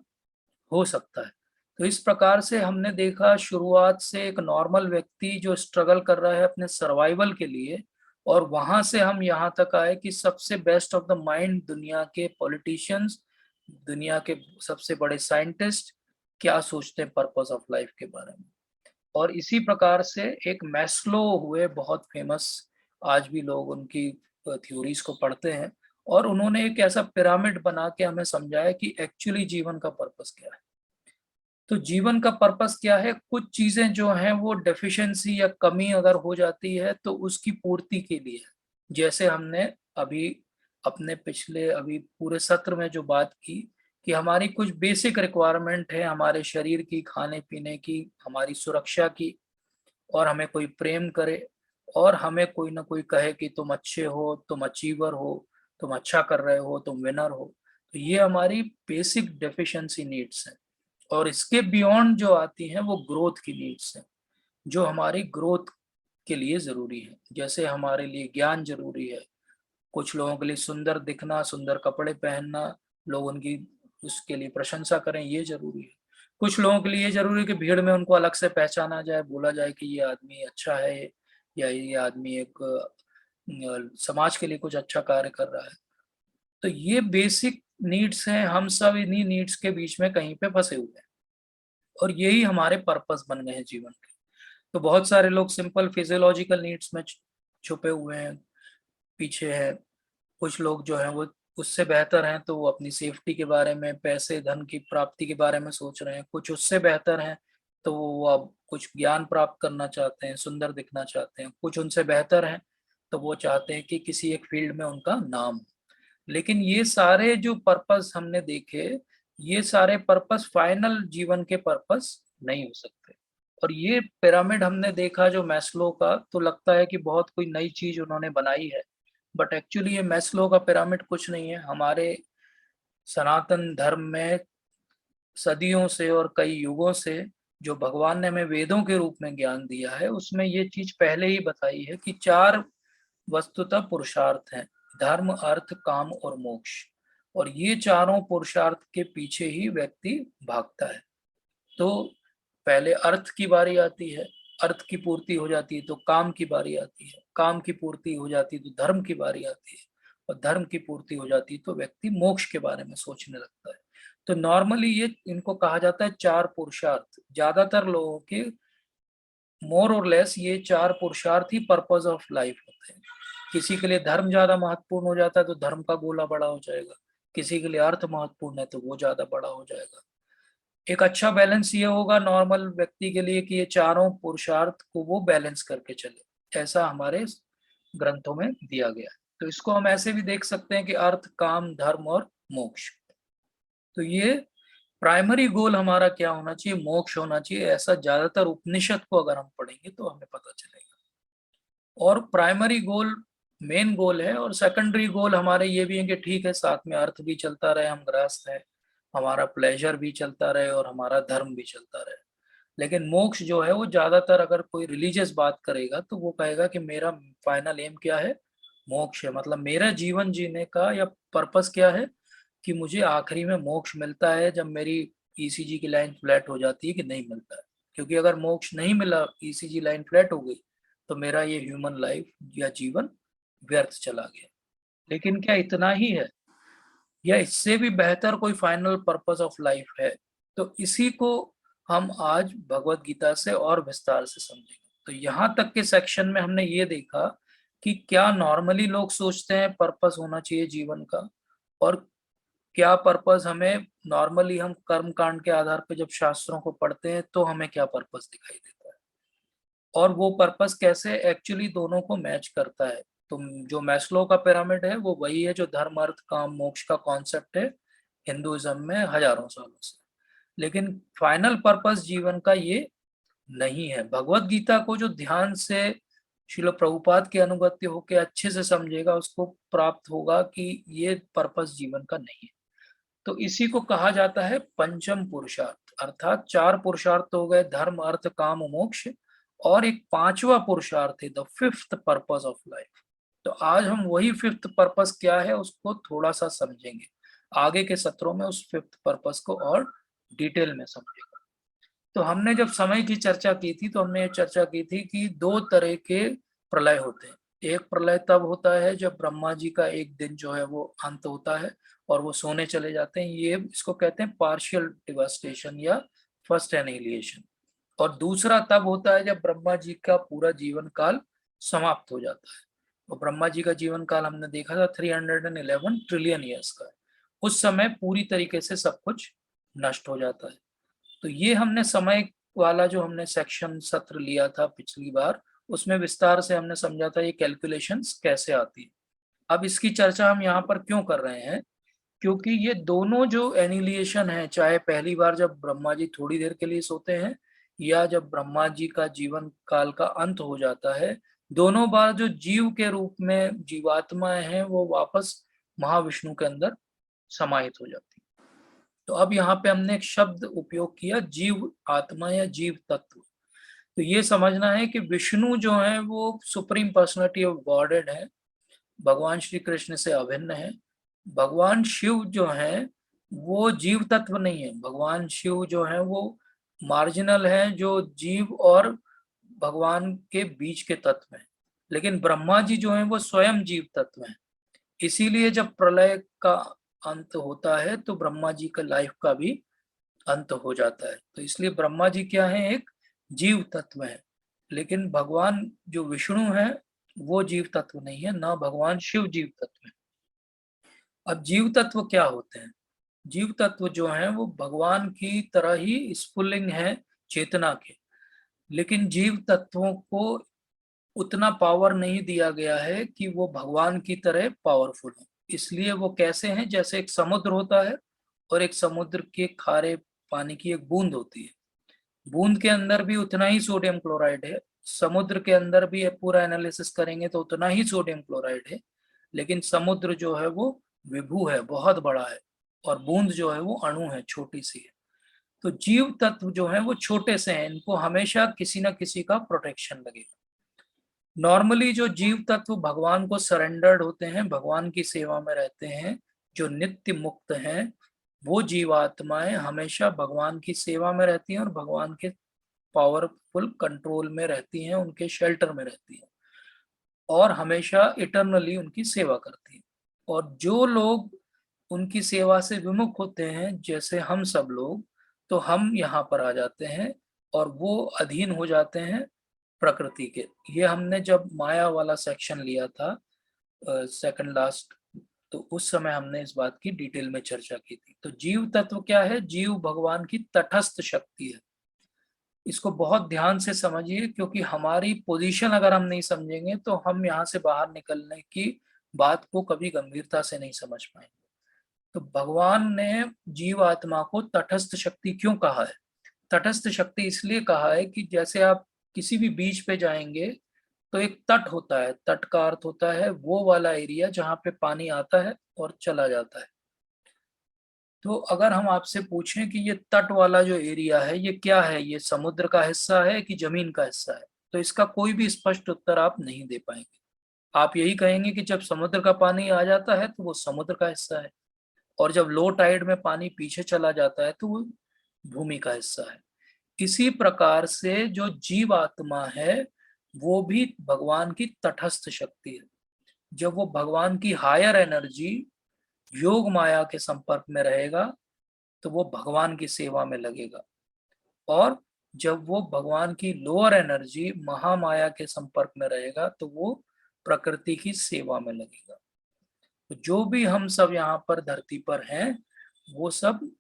हो सकता है। तो इस प्रकार से हमने देखा शुरुआत से एक नॉर्मल व्यक्ति जो स्ट्रगल कर रहा है अपने सर्वाइवल के लिए, और वहां से हम यहाँ तक आए कि सबसे बेस्ट ऑफ द माइंड, दुनिया के पॉलिटिशियंस, दुनिया के सबसे बड़े साइंटिस्ट क्या सोचते हैं पर्पस ऑफ लाइफ के बारे में। और इसी प्रकार से एक मैस्लो हुए, बहुत फेमस आज भी लोग उनकी थ्योरीज को पढ़ते हैं, और उन्होंने एक ऐसा पिरामिड बना के हमें समझाया कि एक्चुअली जीवन का पर्पस क्या है। तो जीवन का पर्पस क्या है? कुछ चीजें जो हैं वो डेफिशिएंसी या कमी अगर हो जाती है तो उसकी पूर्ति के लिए है। जैसे हमने अभी अपने पिछले अभी पूरे सत्र में जो बात की कि हमारी कुछ बेसिक रिक्वायरमेंट है हमारे शरीर की, खाने पीने की, हमारी सुरक्षा की, और हमें कोई प्रेम करे, और हमें कोई ना कोई कहे कि तुम अच्छे हो, तुम अचीवर हो, तुम अच्छा कर रहे हो, तुम विनर हो। तो ये हमारी बेसिक डेफिशिएंसी नीड्स हैं। और इसके बियॉन्ड जो आती हैं वो ग्रोथ की नीड्स हैं, जो हमारी ग्रोथ के लिए ज़रूरी है। जैसे हमारे लिए ज्ञान ज़रूरी है, कुछ लोगों के लिए सुंदर दिखना, सुंदर कपड़े पहनना, लोग उनकी उसके लिए प्रशंसा करें, ये ज़रूरी है। कुछ लोगों के लिए ये ज़रूरी है कि भीड़ में उनको अलग से पहचाना जाए, बोला जाए कि ये आदमी अच्छा है, या ये आदमी एक समाज के लिए कुछ अच्छा कार्य कर रहा है। तो ये बेसिक नीड्स हैं, हम सब इन्हीं नीड्स के बीच में कहीं पे फँसे हुए हैं, और यही हमारे पर्पस बन गए हैं जीवन के। तो बहुत सारे लोग सिंपल फिजियोलॉजिकल नीड्स में छुपे हुए हैं, पीछे हैं। कुछ लोग जो हैं वो उससे बेहतर हैं, तो वो अपनी सेफ्टी के बारे में, पैसे धन की प्राप्ति के बारे में सोच रहे हैं। कुछ उससे बेहतर हैं, तो वो अब कुछ ज्ञान प्राप्त करना चाहते हैं, सुंदर दिखना चाहते हैं। कुछ उनसे बेहतर हैं, तो वो चाहते हैं कि किसी एक फील्ड में उनका नाम हो। लेकिन ये सारे जो पर्पस हमने देखे, ये सारे पर्पस फाइनल जीवन के पर्पस नहीं हो सकते। और ये पिरामिड हमने देखा जो मैस्लो का, तो लगता है कि बहुत कोई नई चीज उन्होंने बनाई है, बट एक्चुअली ये मैस्लो का पिरामिड कुछ नहीं है। हमारे सनातन धर्म में सदियों से और कई युगों से जो भगवान ने हमें वेदों के रूप में ज्ञान दिया है, उसमें ये चीज पहले ही बताई है कि चार वस्तुतः पुरुषार्थ हैं: धर्म, अर्थ, काम और मोक्ष। और ये चारों पुरुषार्थ के पीछे ही व्यक्ति भागता है। तो पहले अर्थ की बारी आती है, अर्थ की पूर्ति हो जाती है तो काम की बारी आती है, काम की पूर्ति हो जाती है तो धर्म की बारी आती है, और धर्म की पूर्ति हो जाती है तो व्यक्ति मोक्ष के बारे में सोचने लगता है। तो नॉर्मली ये इनको कहा जाता है चार पुरुषार्थ। ज्यादातर लोगों के मोर और लेस ये चार पुरुषार्थ ही पर्पस ऑफ लाइफ होते हैं। किसी के लिए धर्म ज्यादा महत्वपूर्ण हो जाता है तो धर्म का गोला बड़ा हो जाएगा, किसी के लिए अर्थ महत्वपूर्ण है तो वो ज्यादा बड़ा हो जाएगा। एक अच्छा बैलेंस ये होगा नॉर्मल व्यक्ति के लिए कि ये चारों पुरुषार्थ को वो बैलेंस करके चले, ऐसा हमारे ग्रंथों में दिया गया है। तो इसको हम ऐसे भी देख सकते हैं कि अर्थ, काम, धर्म और मोक्ष। तो ये प्राइमरी गोल हमारा क्या होना चाहिए? मोक्ष होना चाहिए। ऐसा ज्यादातर उपनिषद को अगर हम पढ़ेंगे तो हमें पता चलेगा। और प्राइमरी गोल मेन गोल है, और सेकेंडरी गोल हमारे ये भी है कि ठीक है, साथ में अर्थ भी चलता रहे, हम गृहस्थ हैं, हमारा प्लेजर भी चलता रहे और हमारा धर्म भी चलता रहे। लेकिन मोक्ष जो है वो ज्यादातर अगर कोई रिलीजियस बात करेगा तो वो कहेगा कि मेरा फाइनल एम क्या है? मोक्ष है। मतलब मेरा जीवन जीने का या पर्पस क्या है कि मुझे आखिरी में मोक्ष मिलता है जब मेरी ईसीजी की लाइन फ्लैट हो जाती है कि नहीं मिलता है। क्योंकि अगर मोक्ष नहीं मिला, ईसीजी लाइन फ्लैट हो गई, तो मेरा ये ह्यूमन लाइफ या जीवन व्यर्थ चला गया। लेकिन क्या इतना ही है, या इससे भी बेहतर कोई फाइनल पर्पस ऑफ लाइफ है? तो इसी को हम आज भगवत गीता से और विस्तार से समझेंगे। तो यहाँ तक के सेक्शन में हमने ये देखा कि क्या नॉर्मली लोग सोचते हैं पर्पस होना चाहिए जीवन का, और क्या पर्पस हमें नॉर्मली हम कर्म कांड के आधार पर जब शास्त्रों को पढ़ते हैं तो हमें क्या पर्पस दिखाई देता है, और वो पर्पस कैसे एक्चुअली दोनों को मैच करता है। तो जो मैस्लो का पिरामिड है वो वही है जो धर्म, अर्थ, काम, मोक्ष का कॉन्सेप्ट है हिंदुइज्म में हजारों सालों से। लेकिन फाइनल पर्पस जीवन का ये नहीं है। भगवत गीता को जो ध्यान से शिल प्रभुपाद की अनुगत्य होकर अच्छे से समझेगा, उसको प्राप्त होगा कि ये पर्पस जीवन का नहीं है। तो इसी को कहा जाता है पंचम पुरुषार्थ। अर्थात चार पुरुषार्थ तो हो गए, धर्म, अर्थ, काम, मोक्ष, और एक पांचवा पुरुषार्थ है the fifth purpose of life. तो आज हम वही फिफ्थ पर्पस क्या है उसको थोड़ा सा समझेंगे। आगे के सत्रों में उस फिफ्थ पर्पस को और डिटेल में समझेंगे। तो हमने जब समय की चर्चा की थी तो हमने ये चर्चा की थी कि दो तरह के प्रलय होते हैं। एक प्रलय तब होता है जब ब्रह्मा जी का एक दिन जो है वो अंत होता है और वो सोने चले जाते हैं, ये इसको कहते हैं पार्शियल डिवास्टेशन या फर्स्ट एनिहिलेशन। और दूसरा तब होता है जब ब्रह्मा जी का पूरा जीवन काल समाप्त हो जाता है। और ब्रह्मा जी का जीवन काल हमने देखा था 311 ट्रिलियन ईयर्स का है। उस समय पूरी तरीके से सब कुछ नष्ट हो जाता है। तो ये हमने समय वाला जो हमने सेक्शन सत्र लिया था पिछली बार, उसमें विस्तार से हमने समझा था ये कैलकुलेशंस कैसे आती है। अब इसकी चर्चा हम यहाँ पर क्यों कर रहे हैं, क्योंकि ये दोनों जो एनिलिएशन है, चाहे पहली बार जब ब्रह्मा जी थोड़ी देर के लिए सोते हैं या जब ब्रह्मा जी का जीवन काल का अंत हो जाता है, दोनों बार जो जीव के रूप में जीवात्माएं हैं वो वापस महाविष्णु के अंदर समाहित हो जाती है। तो अब यहाँ पे हमने एक शब्द उपयोग किया, जीव आत्मा या जीव तत्व। तो ये समझना है कि विष्णु जो है वो सुप्रीम पर्सनालिटी ऑफ गॉडेड है, भगवान श्री कृष्ण से अभिन्न है। भगवान शिव जो है वो जीव तत्व नहीं है, भगवान शिव जो है वो मार्जिनल है, जो जीव और भगवान के बीच के तत्व हैं। लेकिन ब्रह्मा जी जो है वो स्वयं जीव तत्व हैं। इसीलिए जब प्रलय का अंत होता है तो ब्रह्मा जी का लाइफ का भी अंत हो जाता है। तो इसलिए ब्रह्मा जी क्या है, एक जीव तत्व है। लेकिन भगवान जो विष्णु है वो जीव तत्व नहीं है, ना भगवान शिव जीव तत्व है। अब जीव तत्व क्या होते हैं? जीव तत्व जो है वो भगवान की तरह ही स्फुल्लिंग है चेतना के, लेकिन जीव तत्वों को उतना पावर नहीं दिया गया है कि वो भगवान की तरह पावरफुल हो। इसलिए वो कैसे हैं, जैसे एक समुद्र होता है और एक समुद्र के खारे पानी की एक बूंद होती है। बूंद के अंदर भी उतना ही सोडियम क्लोराइड है, समुद्र के अंदर भी पूरा एनालिसिस करेंगे तो उतना ही सोडियम क्लोराइड है। लेकिन समुद्र जो है वो विभू है, बहुत बड़ा है, और बूंद जो है वो अणु है, छोटी सी है। तो जीव तत्व जो है वो छोटे से हैं, इनको हमेशा किसी ना किसी का प्रोटेक्शन लगेगा। नॉर्मली जो जीव तत्व भगवान को सरेंडर्ड होते हैं, भगवान की सेवा में रहते हैं, जो नित्य मुक्त हैं, वो जीवात्माएं हमेशा भगवान की सेवा में रहती हैं और भगवान के पावरफुल कंट्रोल में रहती हैं, उनके शेल्टर में रहती हैं और हमेशा इटरनली उनकी सेवा करती हैं। और जो लोग उनकी सेवा से विमुख होते हैं, जैसे हम सब लोग, तो हम यहाँ पर आ जाते हैं और वो अधीन हो जाते हैं प्रकृति के। ये हमने जब माया वाला सेक्शन लिया था, सेकंड लास्ट, तो उस समय हमने इस बात की डिटेल में चर्चा की थी। तो जीव तत्व क्या है? जीव भगवान की तटस्थ शक्ति है। इसको बहुत ध्यान से समझिए, क्योंकि हमारी पोजीशन अगर हम नहीं समझेंगे तो हम यहाँ से बाहर निकलने की बात को कभी गंभीरता से नहीं समझ पाएंगे। तो भगवान ने जीव आत्मा को तटस्थ शक्ति क्यों कहा है? तटस्थ शक्ति इसलिए कहा है कि जैसे आप किसी भी बीच पे जाएंगे तो एक तट होता है, तट का अर्थ होता है वो वाला एरिया जहाँ पे पानी आता है और चला जाता है। तो अगर हम आपसे पूछें कि ये तट वाला जो एरिया है ये क्या है, ये समुद्र का हिस्सा है कि जमीन का हिस्सा है, तो इसका कोई भी स्पष्ट उत्तर आप नहीं दे पाएंगे। आप यही कहेंगे कि जब समुद्र का पानी आ जाता है तो वो समुद्र का हिस्सा है, और जब लो टाइड में पानी पीछे चला जाता है तो वो भूमि का हिस्सा है। इसी प्रकार से जो जीव आत्मा है वो भी भगवान की तटस्थ शक्ति है। जब वो भगवान की हायर एनर्जी योग माया के संपर्क में रहेगा तो वो भगवान की सेवा में लगेगा, और जब वो भगवान की लोअर एनर्जी महामाया के संपर्क में रहेगा तो वो प्रकृति की सेवा में लगेगा। तो जो भी हम सब यहाँ पर धरती पर हैं वो सब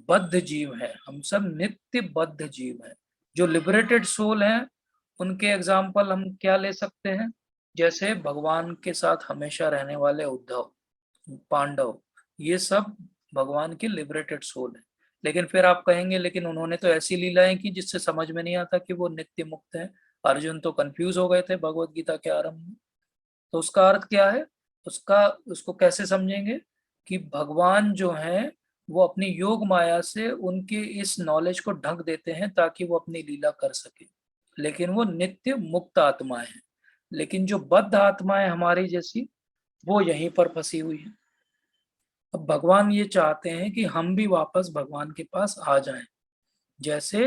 बद्ध जीव हैं, हम सब नित्य बद्ध जीव हैं। जो लिबरेटेड सोल हैं उनके एग्जाम्पल हम क्या ले सकते हैं? जैसे भगवान के साथ हमेशा रहने वाले उद्धव, पांडव, ये सब भगवान के लिबरेटेड सोल हैं। लेकिन फिर आप कहेंगे लेकिन उन्होंने तो ऐसी लीलाएं की जिससे समझ में नहीं आता कि वो नित्य मुक्त हैं। अर्जुन तो कंफ्यूज हो गए थे भगवत गीता के आरंभ में। तो उसका अर्थ क्या है? उसका उसको कैसे समझेंगे कि भगवान जो है वो अपनी योग माया से उनके इस नॉलेज को ढक देते हैं ताकि वो अपनी लीला कर सके, लेकिन वो नित्य मुक्त आत्माएं हैं। लेकिन जो बद्ध आत्माएं हमारी जैसी, वो यहीं पर फंसी हुई है। अब भगवान ये चाहते हैं कि हम भी वापस भगवान के पास आ जाएं। जैसे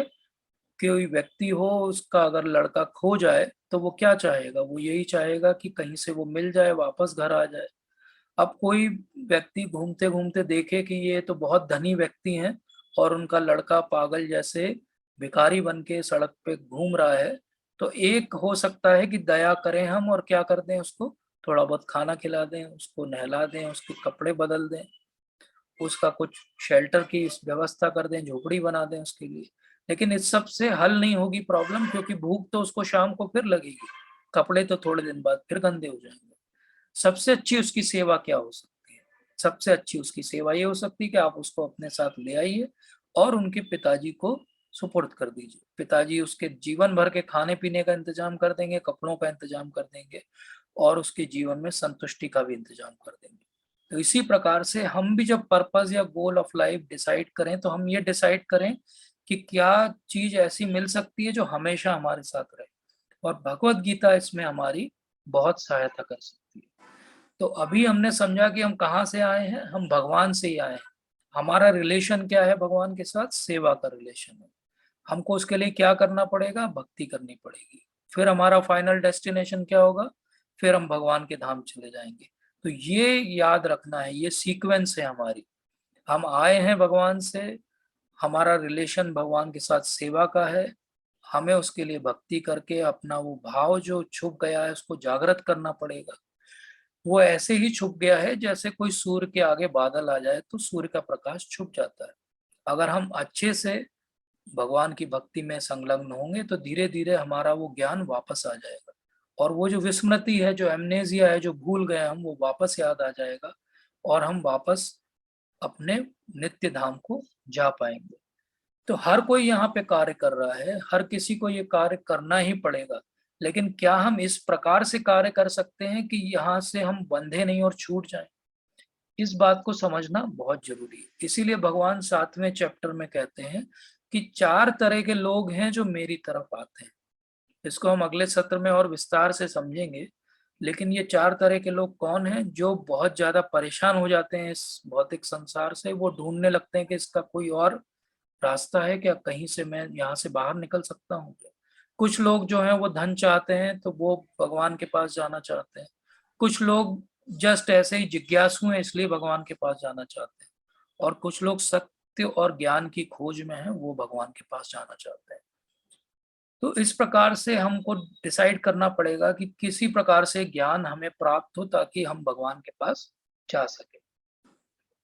कोई व्यक्ति हो, उसका अगर लड़का खो जाए तो वो क्या चाहेगा? वो यही चाहेगा कि कहीं से वो मिल जाए, वापस घर आ जाए। अब कोई व्यक्ति घूमते घूमते देखे कि ये तो बहुत धनी व्यक्ति हैं और उनका लड़का पागल जैसे भिखारी बन के सड़क पे घूम रहा है, तो एक हो सकता है कि दया करें हम और क्या कर दें, उसको थोड़ा बहुत खाना खिला दें, उसको नहला दें, उसके कपड़े बदल दें, उसका कुछ शेल्टर की व्यवस्था कर दें, झोपड़ी बना दें उसके लिए। लेकिन इस सब से हल नहीं होगी प्रॉब्लम, क्योंकि भूख तो उसको शाम को फिर लगेगी, कपड़े तो थोड़े दिन बाद फिर गंदे हो जाएंगे। सबसे अच्छी उसकी सेवा क्या हो सकती है? सबसे अच्छी उसकी सेवा ये हो सकती है कि आप उसको अपने साथ ले आइए और उनके पिताजी को सुपुर्द कर दीजिए। पिताजी उसके जीवन भर के खाने पीने का इंतजाम कर देंगे, कपड़ों का इंतजाम कर देंगे और उसके जीवन में संतुष्टि का भी इंतजाम कर देंगे। तो इसी प्रकार से हम भी जब पर्पस या गोल ऑफ लाइफ डिसाइड करें तो हम ये डिसाइड करें कि क्या चीज ऐसी मिल सकती है जो हमेशा हमारे साथ रहे, और भगवत गीता इसमें हमारी बहुत सहायता कर सकती है। तो अभी हमने समझा कि हम कहाँ से आए हैं, हम भगवान से ही आए हैं। हमारा रिलेशन क्या है भगवान के साथ? सेवा का रिलेशन है। हमको उसके लिए क्या करना पड़ेगा? भक्ति करनी पड़ेगी। फिर हमारा फाइनल डेस्टिनेशन क्या होगा? फिर हम भगवान के धाम चले जाएंगे। तो ये याद रखना है, ये सीक्वेंस है हमारी। हम आए हैं भगवान से, हमारा रिलेशन भगवान के साथ सेवा का है, हमें उसके लिए भक्ति करके अपना वो भाव जो छुप गया है उसको जागृत करना पड़ेगा। वो ऐसे ही छुप गया है जैसे कोई सूर्य के आगे बादल आ जाए तो सूर्य का प्रकाश छुप जाता है। अगर हम अच्छे से भगवान की भक्ति में संलग्न होंगे तो धीरे धीरे हमारा वो ज्ञान वापस आ जाएगा, और वो जो विस्मृति है, जो एमनेजिया है, जो भूल गए हम, वो वापस याद आ जाएगा और हम वापस अपने नित्य धाम को जा पाएंगे। तो हर कोई यहाँ पे कार्य कर रहा है, हर किसी को ये कार्य करना ही पड़ेगा। लेकिन क्या हम इस प्रकार से कार्य कर सकते हैं कि यहाँ से हम बंधे नहीं और छूट जाएं? इस बात को समझना बहुत जरूरी है। इसीलिए भगवान 7वें चैप्टर में कहते हैं कि 4 तरह के लोग हैं जो मेरी तरफ आते हैं। इसको हम अगले सत्र में और विस्तार से समझेंगे। लेकिन ये 4 तरह के लोग कौन हैं? जो बहुत ज्यादा परेशान हो जाते हैं इस भौतिक संसार से, वो ढूंढने लगते हैं कि इसका कोई और रास्ता है क्या, कहीं से मैं यहाँ से बाहर निकल सकता हूँ क्या। कुछ लोग जो हैं वो धन चाहते हैं तो वो भगवान के पास जाना चाहते हैं। कुछ लोग जस्ट ऐसे ही जिज्ञासु हैं इसलिए भगवान के पास जाना चाहते हैं। और कुछ लोग सत्य और ज्ञान की खोज में हैं, वो भगवान के पास जाना चाहते हैं। तो इस प्रकार से हमको डिसाइड करना पड़ेगा कि किसी प्रकार से ज्ञान हमें प्राप्त हो ताकि हम भगवान के पास जा सके।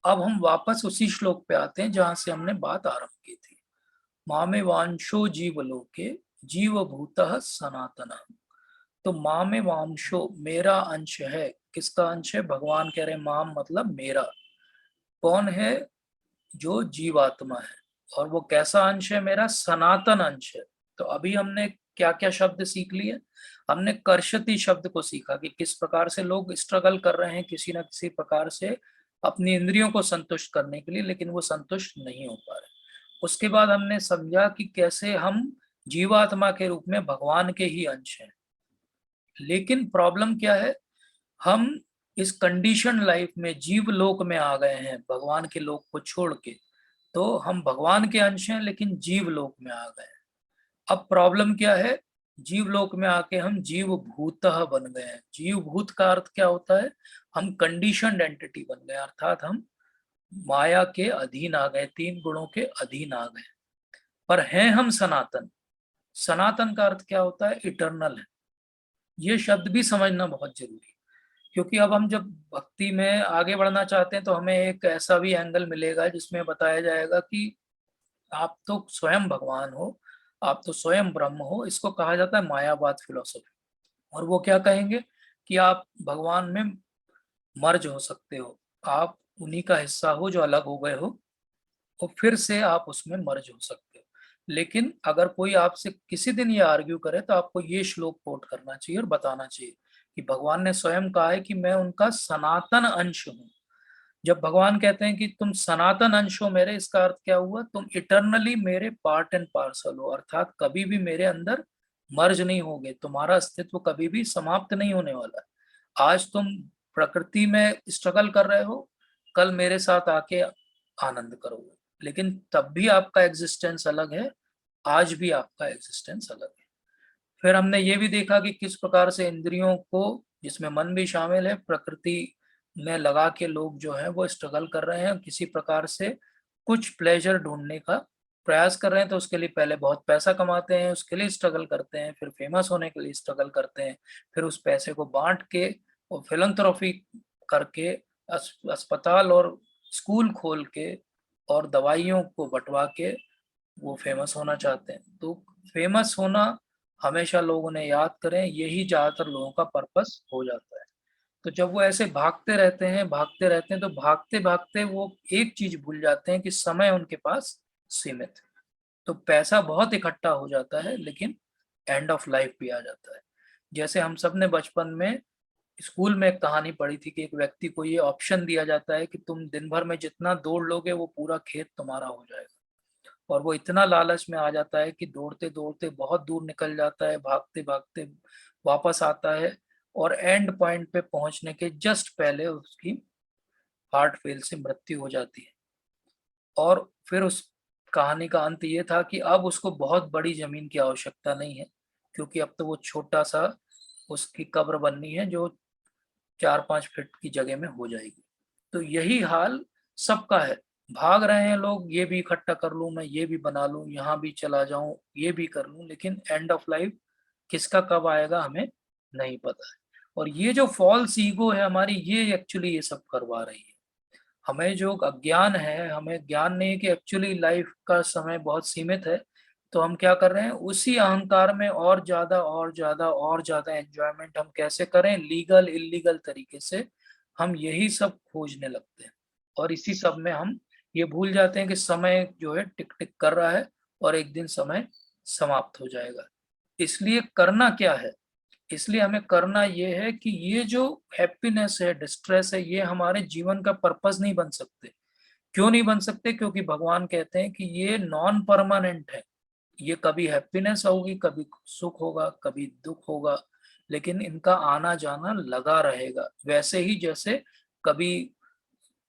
अब हम वापस उसी श्लोक पे आते हैं जहां से हमने बात आरंभ की थी। मामे वांशो जीवलोके जीव भूतः सनातन। तो मामे वांशो मेरा अंश है। किसका अंश है? भगवान कह रहे माम मतलब मेरा। कौन है? जो जीवात्मा है। और वो कैसा अंश है मेरा? सनातन अंश है। तो अभी हमने क्या क्या शब्द सीख लिए? हमने कर्षति शब्द को सीखा कि किस प्रकार से लोग स्ट्रगल कर रहे हैं किसी न किसी प्रकार से अपनी इंद्रियों को संतुष्ट करने के लिए, लेकिन वो संतुष्ट नहीं हो पा रहे। उसके बाद हमने समझा कि कैसे हम जीवात्मा के रूप में भगवान के ही अंश हैं। लेकिन प्रॉब्लम क्या है? हम इस कंडीशन लाइफ में जीव लोक में आ गए हैं भगवान के लोक को छोड़ के। तो हम भगवान के अंश हैं लेकिन जीव लोक में आ गए हैं। अब प्रॉब्लम क्या है? जीव लोक में आके हम जीव भूतः बन गए हैं। जीव भूत का अर्थ क्या होता है? हम कंडीशनड एंटिटी बन गए, अर्थात हम माया के अधीन आ गए, 3 गुणों के अधीन आ गए। पर हैं हम सनातन। सनातन का अर्थ क्या होता है? इटर्नल है। ये शब्द भी समझना बहुत जरूरी है, क्योंकि अब हम जब भक्ति में आगे बढ़ना चाहते हैं तो हमें एक ऐसा भी एंगल मिलेगा जिसमें बताया जाएगा कि आप तो स्वयं भगवान हो, आप तो स्वयं ब्रह्म हो। इसको कहा जाता है मायावाद फिलोसफी। और वो क्या कहेंगे कि आप भगवान में मर्ज हो सकते हो, आप उन्हीं का हिस्सा हो जो अलग हो गए हो, और फिर से आप उसमें मर्ज हो सकते हो। लेकिन अगर कोई आपसे किसी दिन ये आर्ग्यू करे तो आपको ये श्लोक कोट करना चाहिए और बताना चाहिए कि भगवान ने स्वयं कहा है कि मैं उनका सनातन अंश हूँ। जब भगवान कहते हैं कि तुम सनातन अंश हो मेरे, इसका अर्थ क्या हुआ? तुम इटरनली मेरे पार्ट एंड पार्सल हो, अर्थात कभी भी मेरे अंदर मर्ज नहीं होगे, तुम्हारा अस्तित्व कभी भी समाप्त नहीं होने वाला है। आज तुम प्रकृति में स्ट्रगल कर रहे हो, कल मेरे साथ आके आनंद करोगे, लेकिन तब भी आपका एग्जिस्टेंस अलग है, आज भी आपका एग्जिस्टेंस अलग है। फिर हमने ये भी देखा कि किस प्रकार से इंद्रियों को, जिसमें मन भी शामिल है, प्रकृति में लगा के लोग जो है वो स्ट्रगल कर रहे हैं, किसी प्रकार से कुछ प्लेजर ढूंढने का प्रयास कर रहे हैं। तो उसके लिए पहले बहुत पैसा कमाते हैं, उसके लिए स्ट्रगल करते हैं, फिर फेमस होने के लिए स्ट्रगल करते हैं, फिर उस पैसे को बांट के और फिलैंथ्रोपी करके अस्पताल और स्कूल खोल के और दवाइयों को बँटवा के वो फेमस होना चाहते हैं। तो फेमस होना हमेशा लोग उन्हें याद करें, यही ज़्यादातर लोगों का पर्पस हो जाता है। तो जब वो ऐसे भागते रहते हैं, तो भागते-भागते वो एक चीज़ भूल जाते हैं कि समय उनके पास सीमित है। तो पैसा बहुत इकट्ठा हो जाता है, लेकिन एंड ऑफ लाइफ भी आ जाता है। जैसे हम सब ने बचपन में स्कूल में एक कहानी पढ़ी थी कि एक व्यक्ति को ये ऑप्शन दिया जाता है कि तुम दिन भर में जितना दौड़ लोगे वो पूरा खेत तुम्हारा हो जाएगा। और वो इतना लालच में आ जाता है कि दौड़ते-दौड़ते बहुत दूर निकल जाता है, भागते-भागते वापस आता है और एंड पॉइंट पे पहुँचने के जस्ट पहले उसकी हार्ट फेल से मृत्यु हो जाती है। और फिर उस कहानी का अंत ये था कि अब उसको बहुत बड़ी ज़मीन की आवश्यकता नहीं है, क्योंकि अब तो वो छोटा-सा उसकी कब्र बननी है जो 4-5 फीट की जगह में हो जाएगी। तो यही हाल सबका है। भाग रहे हैं लोग, ये भी इकट्ठा कर लूँ, मैं ये भी बना लूँ, यहाँ भी चला जाऊँ, ये भी कर लूँ, लेकिन एंड ऑफ लाइफ किसका कब आएगा हमें नहीं पता है। और ये जो फ़ॉल्स ईगो है हमारी, ये एक्चुअली ये सब करवा रही है। हमें जो अज्ञान है, हमें ज्ञान नहीं है कि एक्चुअली लाइफ का समय बहुत सीमित है, तो हम क्या कर रहे हैं, उसी अहंकार में और ज़्यादा और ज़्यादा और ज़्यादा एन्जॉयमेंट हम कैसे करें, लीगल, इल्लीगल तरीके से, हम यही सब खोजने लगते हैं। और इसी सब में हम ये भूल जाते हैं कि समय जो है टिक-टिक कर रहा है और एक दिन समय समाप्त हो जाएगा। इसलिए करना क्या है? इसलिए हमें करना ये है कि ये जो हैप्पीनेस है, डिस्ट्रेस है, ये हमारे जीवन का पर्पस नहीं बन सकते। क्यों नहीं बन सकते? क्योंकि भगवान कहते हैं कि ये नॉन परमानेंट है। ये कभी हैप्पीनेस होगी, कभी सुख होगा, कभी दुःख होगा, लेकिन इनका आना-जाना लगा रहेगा। वैसे ही जैसे कभी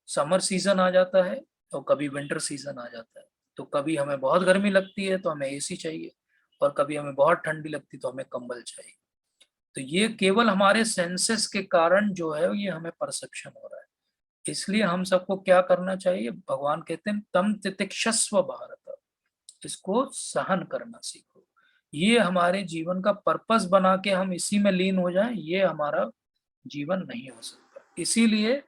समर सीज़न आ जाता है और कभी विंटर सीज़न आ जाता है। तो कभी हमें बहुत गर्मी लगती है तो हमें एसी चाहिए और कभी हमें बहुत ठंडी लगती है तो हमें कंबल चाहिए। तो ये केवल हमारे सेंसेस के कारण जो है ये हमें परसेप्शन हो रहा है। इसलिए हम सबको क्या करना चाहिए? भगवान कहते हैं तम तितिक्षस्व भारत, इसको सहन करना सीखो। ये हमारे जीवन का पर्पस बना के हम इसी में लीन हो जाएँ, ये हमारा जीवन नहीं हो सकता। इसीलिए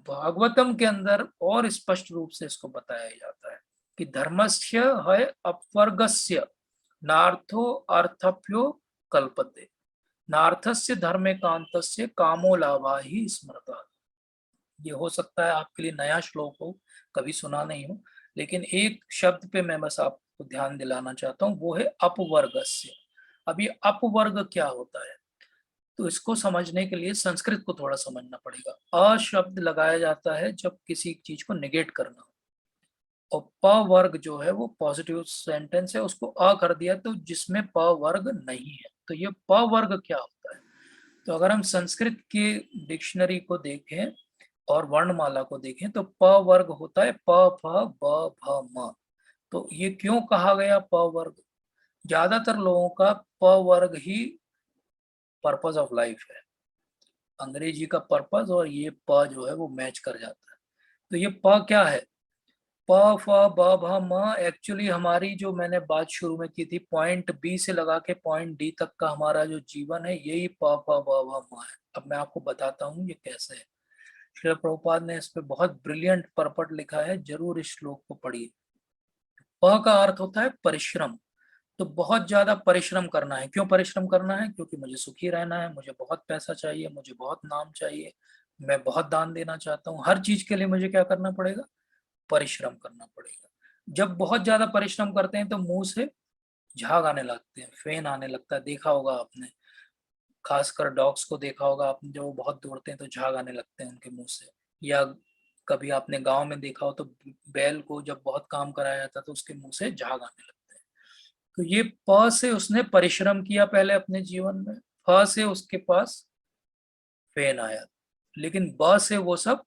भागवतम के अंदर और स्पष्ट रूप से इसको बताया जाता है कि धर्मस्य है अपवर्गस्य नार्थो अर्थप्यो कल्पते, नार्थस्य धर्मेकांतस्य कामो लाभा ही स्मृता। ये हो सकता है आपके लिए नया श्लोक हो, कभी सुना नहीं हो, लेकिन एक शब्द पे मैं बस आपको ध्यान दिलाना चाहता हूँ, वो है अपवर्गस्य। अब ये अपवर्ग क्या होता है? तो इसको समझने के लिए संस्कृत को थोड़ा समझना पड़ेगा। अ शब्द लगाया जाता है जब किसी चीज़ को नेगेट करना हो, और प वर्ग जो है वो पॉजिटिव सेंटेंस है, उसको अ कर दिया तो जिसमें प वर्ग नहीं है। तो ये प वर्ग क्या होता है? तो अगर हम संस्कृत की डिक्शनरी को देखें और वर्णमाला को देखें तो प वर्ग होता है प, फ, ब, भ, म। तो ये क्यों कहा गया प वर्ग? ज़्यादातर लोगों का प वर्ग ही पर्पस ऑफ लाइफ है। अंग्रेजी का पर्पस और ये प जो है वो मैच कर जाता है। तो ये प क्या है? प, फ, ब, भ, म एक्चुअली हमारी जो मैंने बात शुरू में की थी पॉइंट बी से लगा के पॉइंट डी तक का हमारा जो जीवन है यही प, फ, ब, भ, म है। अब मैं आपको बताता हूँ ये कैसे है। श्रील प्रभुपाद ने इस पे बहुत ब्रिलियंट परपट लिखा है, ज़रूर इस श्लोक को पढ़िए। प का अर्थ होता है परिश्रम। तो बहुत ज़्यादा परिश्रम करना है। क्यों परिश्रम करना है? क्योंकि मुझे सुखी रहना है, मुझे बहुत पैसा चाहिए, मुझे बहुत नाम चाहिए, मैं बहुत दान देना चाहता हूँ। हर चीज़ के लिए मुझे क्या करना पड़ेगा? परिश्रम करना पड़ेगा। जब बहुत ज़्यादा परिश्रम करते हैं तो मुँह से झाग आने लगते हैं, फेन आने लगता है, देखा होगा आपने। खासकर डॉग्स को देखा होगा आपने, जब वो बहुत दौड़ते हैं तो झाग आने लगते हैं उनके मुँह से। या कभी आपने गाँव में देखा हो तो बैल को जब बहुत काम कराया जाता है तो उसके मुँह से झाग आने लगते हैं। तो ये प से उसने परिश्रम किया पहले अपने जीवन में, फ से उसके पास फ़ेन आया, लेकिन ब से वो सब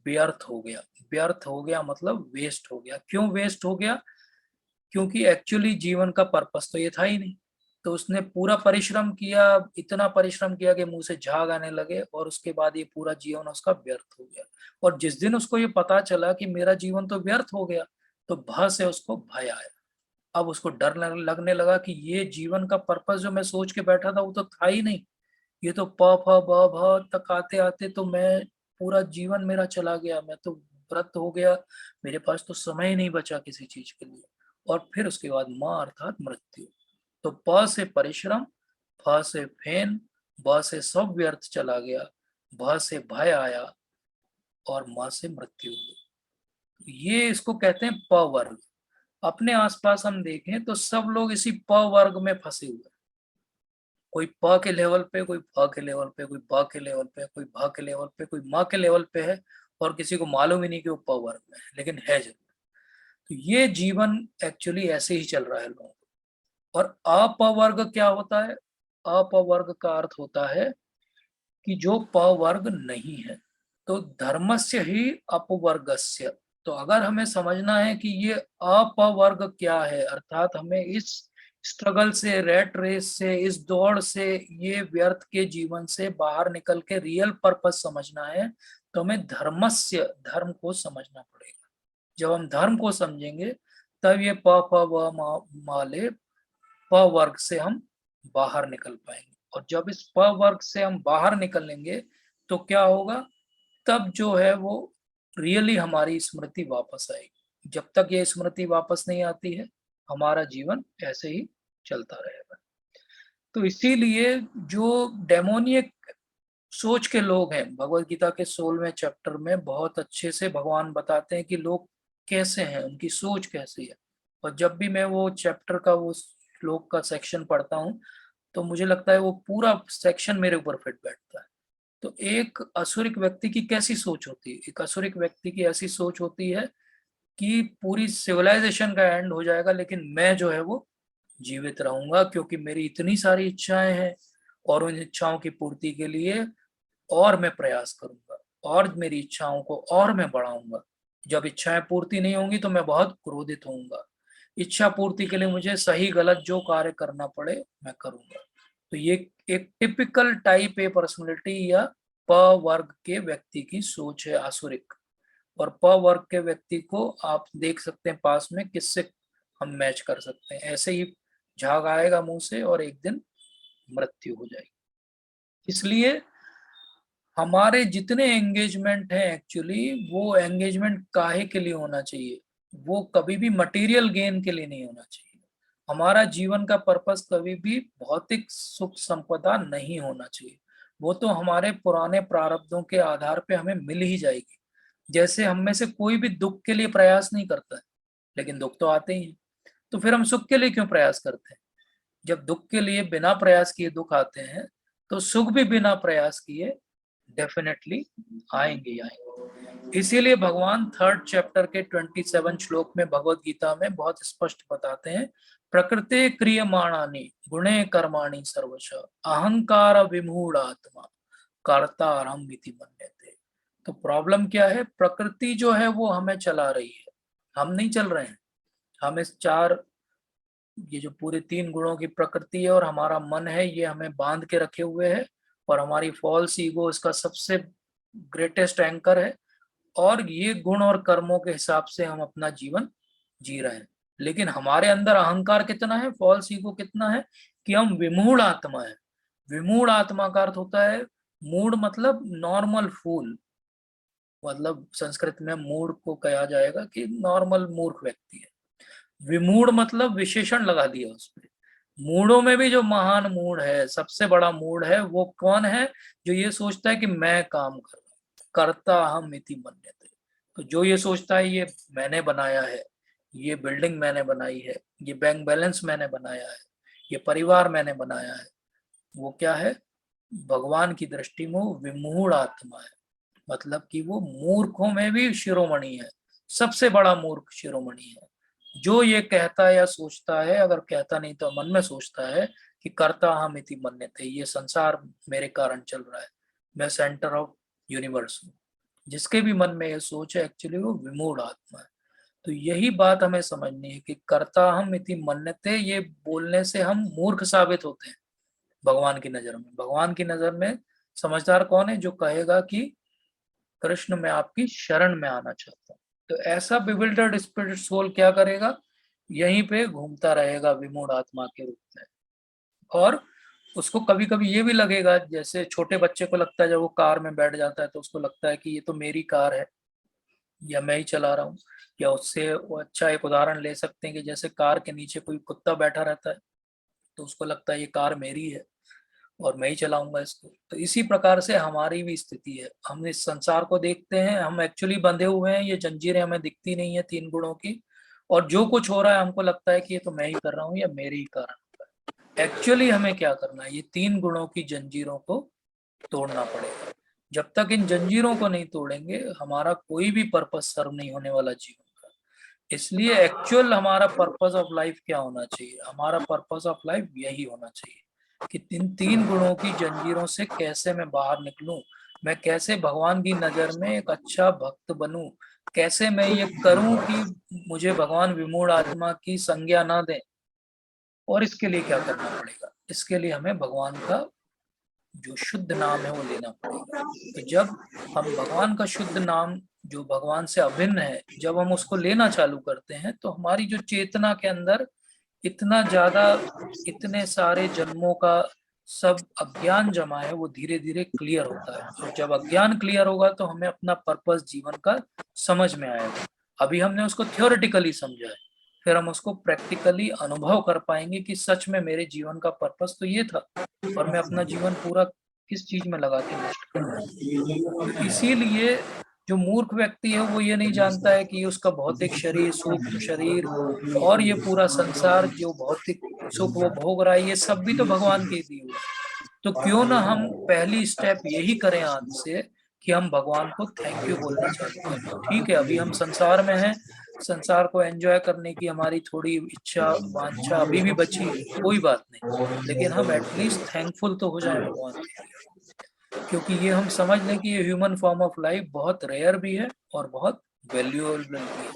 व्यर्थ हो गया। व्यर्थ हो गया मतलब वेस्ट हो गया। क्यों वेस्ट हो गया? क्योंकि एक्चुअली जीवन का पर्पस तो ये था ही नहीं। तो उसने पूरा परिश्रम किया, इतना परिश्रम किया कि मुँह से झाग आने लगे और उसके बाद ये पूरा जीवन उसका व्यर्थ हो गया। और जिस दिन उसको ये पता चला कि मेरा जीवन तो व्यर्थ हो गया, तो भ से उसको भय आया। अब उसको डर लगने लगा कि ये जीवन का पर्पस जो मैं सोच के बैठा था वो तो था ही नहीं। ये तो प फ ब भ तक आते आते तो मैं पूरा जीवन मेरा चला गया, मैं तो व्रत हो गया, मेरे पास तो समय ही नहीं बचा किसी चीज के लिए। और फिर उसके बाद माँ अर्थात मृत्यु। तो प से परिश्रम, फ से फेन, ब से सब व्यर्थ चला गया, भ से भय आया और म से मृत्यु हुई। ये इसको कहते हैं प वर्ग। अपने आसपास हम देखें तो सब लोग इसी प वर्ग में फंसे हुए हैं। कोई प के लेवल पे, कोई फ के लेवल पे, कोई ब के लेवल पे, कोई भ के लेवल पे, कोई म के लेवल पे है, और किसी को मालूम ही नहीं कि वो प वर्ग में है, लेकिन है जरूर। तो ये जीवन एक्चुअली ऐसे ही चल रहा है लोगों को। और अपवर्ग क्या होता है? अपवर्ग का अर्थ होता है कि जो पवर्ग नहीं है। तो धर्मस्य ही अपवर्गस्य। तो अगर हमें समझना है कि ये अपवर्ग क्या है, अर्थात हमें इस स्ट्रगल से, रेट रेस से, इस दौड़ से, ये व्यर्थ के जीवन से बाहर निकल के रियल पर्पस समझना है, तो हमें धर्मस्य, धर्म को समझना पड़ेगा। जब हम धर्म को समझेंगे तब ये प फ व माले प वर्ग से हम बाहर निकल पाएंगे। और जब इस प वर्ग से हम बाहर निकलेंगे तो क्या होगा? तब जो है वो रियली हमारी स्मृति वापस आएगी। जब तक ये स्मृति वापस नहीं आती है, हमारा जीवन ऐसे ही चलता रहेगा। तो इसीलिए जो डेमोनियक सोच के लोग हैं, भगवत गीता के 16वें चैप्टर में बहुत अच्छे से भगवान बताते हैं कि लोग कैसे हैं, उनकी सोच कैसी है। और जब भी मैं वो चैप्टर का वो श्लोक का सेक्शन पढ़ता हूँ तो मुझे लगता है वो पूरा सेक्शन मेरे ऊपर फिट बैठता है। तो एक असुरिक व्यक्ति की कैसी सोच होती है? एक असुरिक व्यक्ति की ऐसी सोच होती है कि पूरी सिविलाइजेशन का एंड हो जाएगा, लेकिन मैं जो है वो जीवित रहूंगा, क्योंकि मेरी इतनी सारी इच्छाएं हैं, और उन इच्छाओं की पूर्ति के लिए और मैं प्रयास करूंगा, और मेरी इच्छाओं को और मैं बढ़ाऊंगा। जब इच्छाएं पूर्ति नहीं होंगी तो मैं बहुत क्रोधित होऊंगा। इच्छा पूर्ति के लिए मुझे सही गलत जो कार्य करना पड़े मैं करूंगा। तो ये एक टिपिकल टाइप ए पर्सनालिटी या प वर्ग के व्यक्ति की सोच है, आसुरिक। और प वर्ग के व्यक्ति को आप देख सकते हैं पास में किससे हम मैच कर सकते हैं। ऐसे ही झाग आएगा मुंह से और एक दिन मृत्यु हो जाएगी। इसलिए हमारे जितने एंगेजमेंट हैं एक्चुअली, वो एंगेजमेंट काहे के लिए होना चाहिए? वो कभी भी मटेरियल गेन के लिए नहीं होना चाहिए। हमारा जीवन का पर्पस कभी भी भौतिक सुख संपदा नहीं होना चाहिए। वो तो हमारे पुराने प्रारब्धों के आधार पे हमें मिल ही जाएगी। जैसे हम में से कोई भी दुख के लिए प्रयास नहीं करता है, लेकिन दुख तो आते ही हैं। तो फिर हम सुख के लिए क्यों प्रयास करते हैं? जब दुख के लिए बिना प्रयास किए दुख आते हैं, तो सुख भी बिना प्रयास किए डेफिनेटली आएंगे ही आएंगे। इसीलिए भगवान 3rd चैप्टर के 27 श्लोक में भगवत गीता में बहुत स्पष्ट बताते हैं, प्रकृति क्रियमाणानि गुणे कर्माणि सर्वश अहंकार विमूढ़ आत्मा कर्तारम इति मन्यते। तो प्रॉब्लम क्या है? प्रकृति जो है वो हमें चला रही है, हम नहीं चल रहे हैं। हम इस चार, ये जो पूरे 3 गुणों की प्रकृति है और हमारा मन है, ये हमें बांध के रखे हुए है। और हमारी फॉल्स ईगो इसका सबसे ग्रेटेस्ट एंकर है। और ये गुण और कर्मों के हिसाब से हम अपना जीवन जी रहे हैं। लेकिन हमारे अंदर अहंकार कितना है, फॉल्स ईगो कितना है, कि हम विमूढ़ आत्मा है। विमूढ़ आत्मा का अर्थ होता है, मूढ़ मतलब नॉर्मल फूल, मतलब संस्कृत में मूढ़ को कहा जाएगा कि नॉर्मल मूर्ख व्यक्ति है। विमूढ़ मतलब विशेषण लगा दिया उस पे। मूढ़ों में भी जो महान मूढ़ है, सबसे बड़ा मूढ़ है, वो कौन है? जो ये सोचता है कि मैं काम कर रहा हूँ, कर्ता हम इति मन्यते। तो जो ये सोचता है ये मैंने बनाया है, ये बिल्डिंग मैंने बनाई है, ये बैंक बैलेंस मैंने बनाया है, ये परिवार मैंने बनाया है, वो क्या है? भगवान की दृष्टि में वो विमूढ़ आत्मा है। मतलब कि वो मूर्खों में भी शिरोमणि है, सबसे बड़ा मूर्ख शिरोमणि है। जो ये कहता है या सोचता है, अगर कहता नहीं तो मन में सोचता है कि कर्ता हम इति मन्यते, ये संसार मेरे कारण चल रहा है, मैं सेंटर ऑफ यूनिवर्स हूँ। जिसके भी मन में ये सोच है एक्चुअली वो विमूढ़ आत्मा है। तो यही बात हमें समझनी है कि कर्ता हम इति मन्यते, ये बोलने से हम मूर्ख साबित होते हैं भगवान की नजर में। भगवान की नजर में समझदार कौन है? जो कहेगा कि कृष्ण मैं आपकी शरण में आना चाहता हूँ। तो ऐसा बिविल्डर्ड स्पिरिट सोल क्या करेगा? यहीं पे घूमता रहेगा विमूढ़ आत्मा के रूप में। और उसको कभी कभी ये भी लगेगा, जैसे छोटे बच्चे को लगता है जब वो कार में बैठ जाता है तो उसको लगता है कि ये तो मेरी कार है या मैं ही चला रहा हूँ। या उससे वो अच्छा एक उदाहरण ले सकते हैं कि जैसे कार के नीचे कोई कुत्ता बैठा रहता है तो उसको लगता है ये कार मेरी है और मैं ही चलाऊंगा इसको। तो इसी प्रकार से हमारी भी स्थिति है। हम इस संसार को देखते हैं, हम एक्चुअली बंधे हुए हैं, ये जंजीरें हमें दिखती नहीं है तीन गुणों की, और जो कुछ हो रहा है हमको लगता है कि ये तो मैं ही कर रहा हूँ या मेरे ही कारण हो रहा है। एक्चुअली हमें क्या करना है, ये तीन गुणों की जंजीरों को तोड़ना पड़ेगा। जब तक इन जंजीरों को नहीं तोड़ेंगे हमारा कोई भी पर्पस सर्व नहीं होने वाला जीवन का। इसलिए एक्चुअल हमारा पर्पस ऑफ लाइफ क्या होना चाहिए, हमारा पर्पस ऑफ लाइफ यही होना चाहिए कि इन तीन गुणों की जंजीरों से कैसे मैं बाहर निकलूं, मैं कैसे भगवान की नजर में एक अच्छा भक्त बनूं, कैसे मैं ये करूं कि मुझे भगवान विमूढ़ आत्मा की संज्ञा ना दें। और इसके लिए क्या करना पड़ेगा, इसके लिए हमें भगवान का जो शुद्ध नाम है वो लेना पड़ेगा। तो जब हम भगवान का शुद्ध नाम जो भगवान से अभिन्न है जब हम उसको लेना चालू करते हैं तो हमारी जो चेतना के अंदर इतना ज्यादा, इतने सारे जन्मों का सब अज्ञान जमा है वो धीरे धीरे क्लियर होता है। और जब अज्ञान क्लियर होगा तो हमें अपना पर्पस जीवन का समझ में आएगा। अभी हमने उसको थियोरेटिकली समझा है, फिर हम उसको प्रैक्टिकली अनुभव कर पाएंगे कि सच में मेरे जीवन का पर्पस तो ये था और मैं अपना जीवन पूरा किस चीज में लगा के नष्ट कर रहा हूँ। इसीलिए जो मूर्ख व्यक्ति है वो ये नहीं जानता है कि उसका भौतिक शरीर, सूक्ष्म शरीर और ये पूरा संसार जो भौतिक सुख वो भोग रहा है ये सब भी तो भगवान के दिए हुए हैं। तो क्यों ना हम पहली स्टेप यही करें आज से कि हम भगवान को थैंक यू बोलना चालू करें। ठीक है, अभी हम संसार में हैं, संसार को एंजॉय करने की हमारी थोड़ी इच्छा वांछा अभी भी बची है, कोई बात नहीं, लेकिन हम एटलीस्ट थैंकफुल तो हो जाएं भगवान के लिए। क्योंकि ये हम समझ लें कि ये ह्यूमन फॉर्म ऑफ लाइफ बहुत रेयर भी है और बहुत वैल्यूएबल भी है,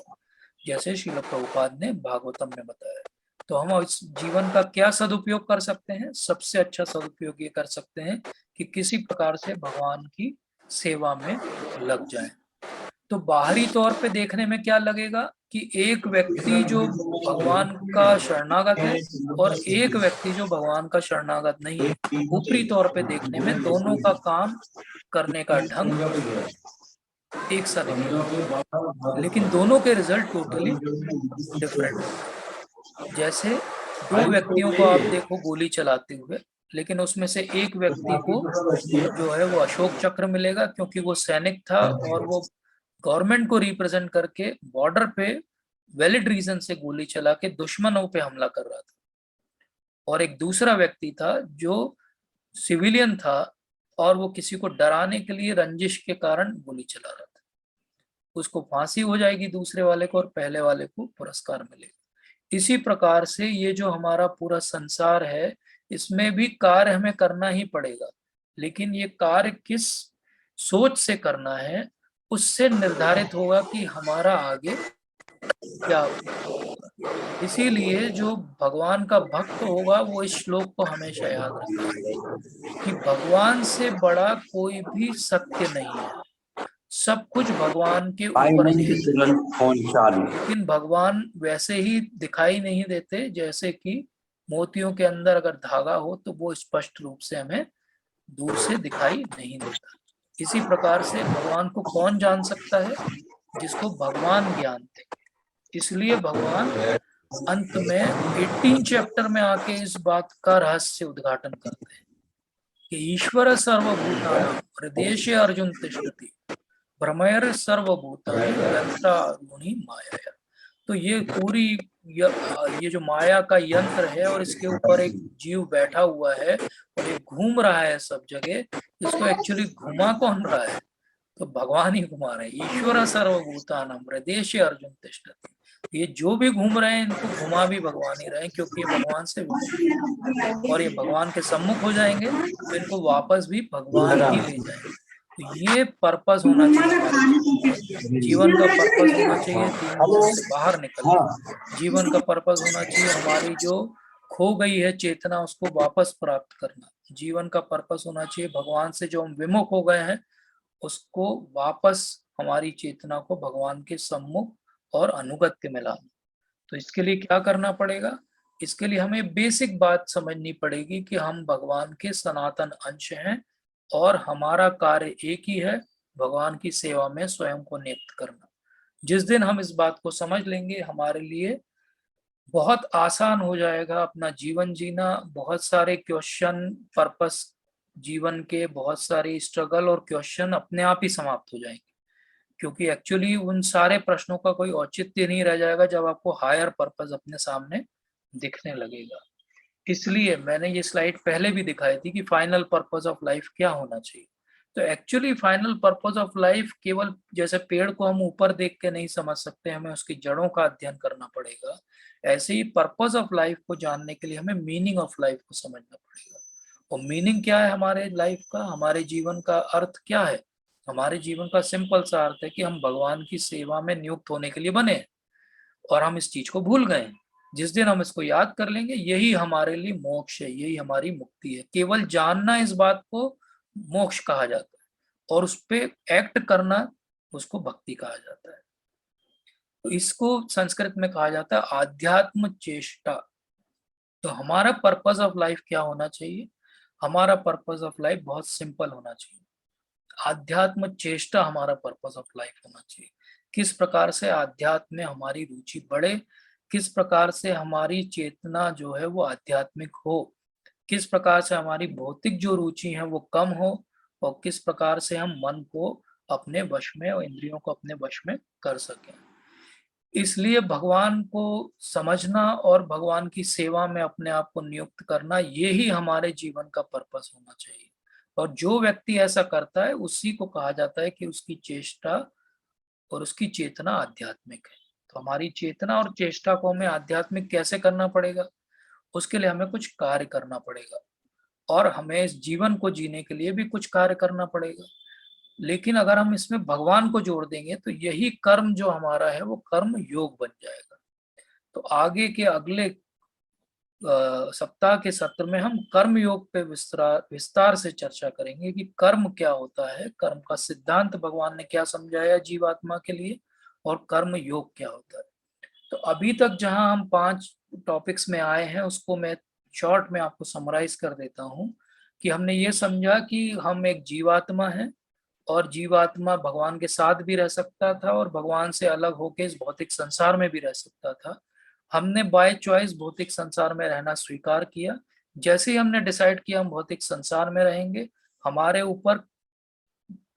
जैसे श्रील प्रभुपाद ने भागवतम में बताया। तो हम इस जीवन का क्या सदुपयोग कर सकते हैं, सबसे अच्छा सदुपयोग ये कर सकते हैं कि किसी प्रकार से भगवान की सेवा में लग जाएं। तो बाहरी तौर पे देखने में क्या लगेगा कि एक व्यक्ति जो भगवान का शरणागत है और एक व्यक्ति जो भगवान का शरणागत नहीं है, ऊपरी तौर पे देखने में दोनों का काम करने का ढंग एक सा दिखेगा, लेकिन दोनों के रिजल्ट टोटली डिफरेंट होंगे। जैसे दो व्यक्तियों को आप देखो गोली चलाते हुए, लेकिन उसमें से एक व्यक्ति को जो है वो अशोक चक्र मिलेगा क्योंकि वो सैनिक था और वो गवर्नमेंट को रिप्रेजेंट करके बॉर्डर पे वैलिड रीजन से गोली चला के दुश्मनों पे हमला कर रहा था। और एक दूसरा व्यक्ति था जो सिविलियन था और वो किसी को डराने के लिए रंजिश के कारण गोली चला रहा था। उसको फांसी हो जाएगी दूसरे वाले को और पहले वाले को पुरस्कार मिलेगा। इसी प्रकार से ये जो हमारा पूरा संसार है इसमें भी कार्य हमें करना ही पड़ेगा, लेकिन ये कार्य किस सोच से करना है उससे निर्धारित होगा कि हमारा आगे क्या होगा। इसीलिए जो भगवान का भक्त होगा वो इस श्लोक को हमेशा याद रखेगा कि भगवान से बड़ा कोई भी सत्य नहीं है, सब कुछ भगवान के ऊपर निहित है। लेकिन भगवान वैसे ही दिखाई नहीं देते जैसे कि मोतियों के अंदर अगर धागा हो तो वो स्पष्ट रूप से हमें दूर से दिखाई नहीं देता। इसी प्रकार से भगवान को कौन जान सकता है, जिसको भगवान ज्ञान दे। इसलिए भगवान अंत में 18 चैप्टर में आके इस बात का रहस्य उद्घाटन करते हैं कि ईश्वर सर्वभूतानां हृदयेषु अर्जुन तिष्ठति भ्रमयर सर्वभूतानि यंत्रारूढ़ि माया। तो ये पूरी ये जो माया का यंत्र है और इसके ऊपर एक जीव बैठा हुआ है और ये घूम रहा है सब जगह, इसको एक्चुअली घुमा कौन रहा है, तो भगवान ही घुमा रहे हैं। ईश्वर सर्वभूतानां हृदयेषु अर्जुन तिष्ठति, ये जो भी घूम रहे हैं इनको घुमा भी भगवान ही रहे हैं क्योंकि ये भगवान से विमुख है और ये भगवान के सम्मुख हो जाएंगे तो इनको वापस भी भगवान ही ले जाएंगे। तो ये पर्पस होना चाहिए हमारे जीवन का पर्पस होना चाहिए तीन गुणों से बाहर निकलना। जीवन का पर्पस होना चाहिए हमारी जो खो गई है चेतना उसको वापस प्राप्त करना। जीवन का पर्पस होना चाहिए भगवान से जो हम विमुख हो गए हैं उसको वापस हमारी चेतना को भगवान के सम्मुख और अनुगत्य में लाना। तो इसके लिए क्या करना पड़ेगा, इसके लिए हमें बेसिक बात समझनी पड़ेगी कि हम भगवान के सनातन अंश हैं और हमारा कार्य एक ही है, भगवान की सेवा में स्वयं को नियुक्त करना। जिस दिन हम इस बात को समझ लेंगे, हमारे लिए बहुत आसान हो जाएगा अपना जीवन जीना। बहुत सारे क्वेश्चन, पर्पस, जीवन के बहुत सारे स्ट्रगल और क्वेश्चन अपने आप ही समाप्त हो जाएंगे, क्योंकि एक्चुअली उन सारे प्रश्नों का कोई औचित्य नहीं रह जाएगा जब आपको हायर पर्पस अपने सामने दिखने लगेगा। इसलिए मैंने ये स्लाइड पहले भी दिखाई थी कि फाइनल पर्पस ऑफ लाइफ क्या होना चाहिए। तो actually final purpose of life केवल, जैसे पेड़ को हम ऊपर देख के नहीं समझ सकते, हमें उसकी जड़ों का अध्ययन करना पड़ेगा, ऐसे ही पर्पस ऑफ लाइफ को जानने के लिए हमें मीनिंग ऑफ लाइफ को समझना पड़ेगा। और मीनिंग क्या है हमारे लाइफ का, हमारे जीवन का अर्थ क्या है? हमारे जीवन का सिंपल सा अर्थ है कि हम भगवान की सेवा में नियुक्त होने के लिए बने हैं, और हम इस चीज को भूल गए हैं। जिस दिन हम इसको याद कर लेंगे, यही हमारे लिए मोक्ष है, यही हमारी मुक्ति है। केवल जानना इस बात को मोक्ष कहा जाता है, और उस पे एक्ट करना उसको भक्ति कहा जाता है। तो इसको संस्कृत में कहा जाता है आध्यात्म चेष्टा। तो हमारा पर्पस ऑफ लाइफ क्या होना चाहिए? हमारा पर्पस ऑफ लाइफ बहुत सिंपल होना चाहिए। आध्यात्म चेष्टा हमारा पर्पस ऑफ लाइफ होना चाहिए। किस प्रकार से आध्यात्म में हमारी रुचि बढ़े, किस प्रकार से हमारी चेतना जो है वो आध्यात्मिक हो, किस प्रकार से हमारी भौतिक जो रुचि है वो कम हो, और किस प्रकार से हम मन को अपने वश में और इंद्रियों को अपने वश में कर सकें। इसलिए भगवान को समझना और भगवान की सेवा में अपने आप को नियुक्त करना, यही हमारे जीवन का पर्पस होना चाहिए। और जो व्यक्ति ऐसा करता है उसी को कहा जाता है कि उसकी चेष्टा और उसकी चेतना आध्यात्मिक है। तो हमारी चेतना और चेष्टा को हमें आध्यात्मिक कैसे करना पड़ेगा? उसके लिए हमें कुछ कार्य करना पड़ेगा, और हमें इस जीवन को जीने के लिए भी कुछ कार्य करना पड़ेगा। लेकिन अगर हम इसमें भगवान को जोड़ देंगे तो यही कर्म जो हमारा है वो कर्म योग बन जाएगा। तो आगे के अगले सप्ताह के सत्र में हम कर्म योग पे विस्तार से चर्चा करेंगे कि कर्म क्या होता है, कर्म का सिद्धांत भगवान ने क्या समझाया जीवात्मा के लिए, और कर्म योग क्या होता है। तो अभी तक जहां हम 5 टॉपिक्स में आए हैं उसको मैं शॉर्ट में आपको समराइज कर देता हूं। कि हमने ये समझा कि हम एक जीवात्मा हैं, और जीवात्मा भगवान के साथ भी रह सकता था और भगवान से अलग होकर इस भौतिक संसार में भी रह सकता था। हमने बाय चॉइस भौतिक संसार में रहना स्वीकार किया। जैसे ही हमने डिसाइड किया हम भौतिक संसार में रहेंगे, हमारे ऊपर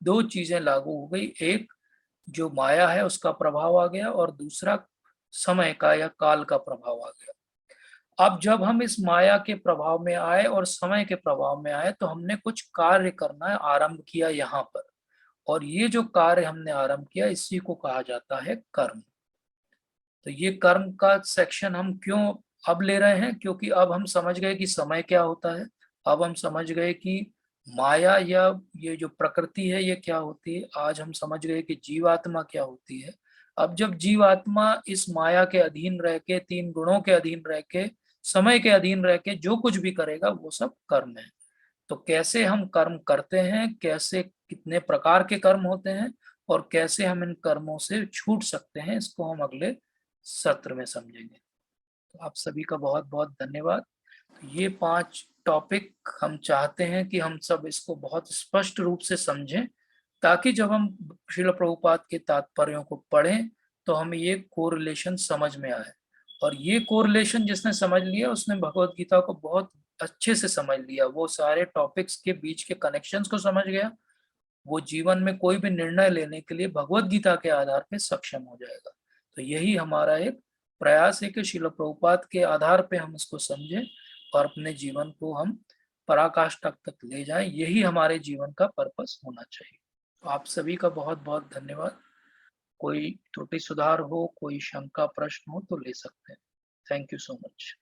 2 चीजें लागू हो गई। एक, जो माया है उसका प्रभाव आ गया, और दूसरा समय का या काल का प्रभाव आ गया। अब जब हम इस माया के प्रभाव में आए और समय के प्रभाव में आए तो हमने कुछ कार्य करना आरंभ किया यहाँ पर, और ये जो कार्य हमने आरंभ किया इसी को कहा जाता है कर्म। तो ये कर्म का सेक्शन हम क्यों अब ले रहे हैं? क्योंकि अब हम समझ गए कि समय क्या होता है, अब हम समझ गए कि माया या ये जो प्रकृति है ये क्या होती है, आज हम समझ गए कि जीवात्मा क्या होती है। अब जब जीवात्मा इस माया के अधीन रह के, 3 गुणों के अधीन रह के, समय के अधीन रह के जो कुछ भी करेगा वो सब कर्म है। तो कैसे हम कर्म करते हैं, कैसे, कितने प्रकार के कर्म होते हैं, और कैसे हम इन कर्मों से छूट सकते हैं, इसको हम अगले सत्र में समझेंगे। तो आप सभी का बहुत बहुत धन्यवाद। तो ये 5 टॉपिक हम चाहते हैं कि हम सब इसको बहुत स्पष्ट रूप से समझें, ताकि जब हम श्रील प्रभुपाद के तात्पर्यों को पढ़ें तो हमें ये कोरिलेशन समझ में आए। और ये कोरिलेशन जिसने समझ लिया उसने भगवत गीता को बहुत अच्छे से समझ लिया, वो सारे टॉपिक्स के बीच के कनेक्शंस को समझ गया। वो जीवन में कोई भी निर्णय लेने के लिए भगवत गीता के आधार पे सक्षम हो जाएगा। तो यही हमारा एक प्रयास है कि श्रील प्रभुपाद के आधार पे हम इसको समझें और अपने जीवन को हम पराकाष्ठा तक ले जाएं। यही हमारे जीवन का पर्पस होना चाहिए। तो आप सभी का बहुत बहुत धन्यवाद। कोई त्रुटि सुधार हो, कोई शंका प्रश्न हो तो ले सकते हैं। Thank you so much.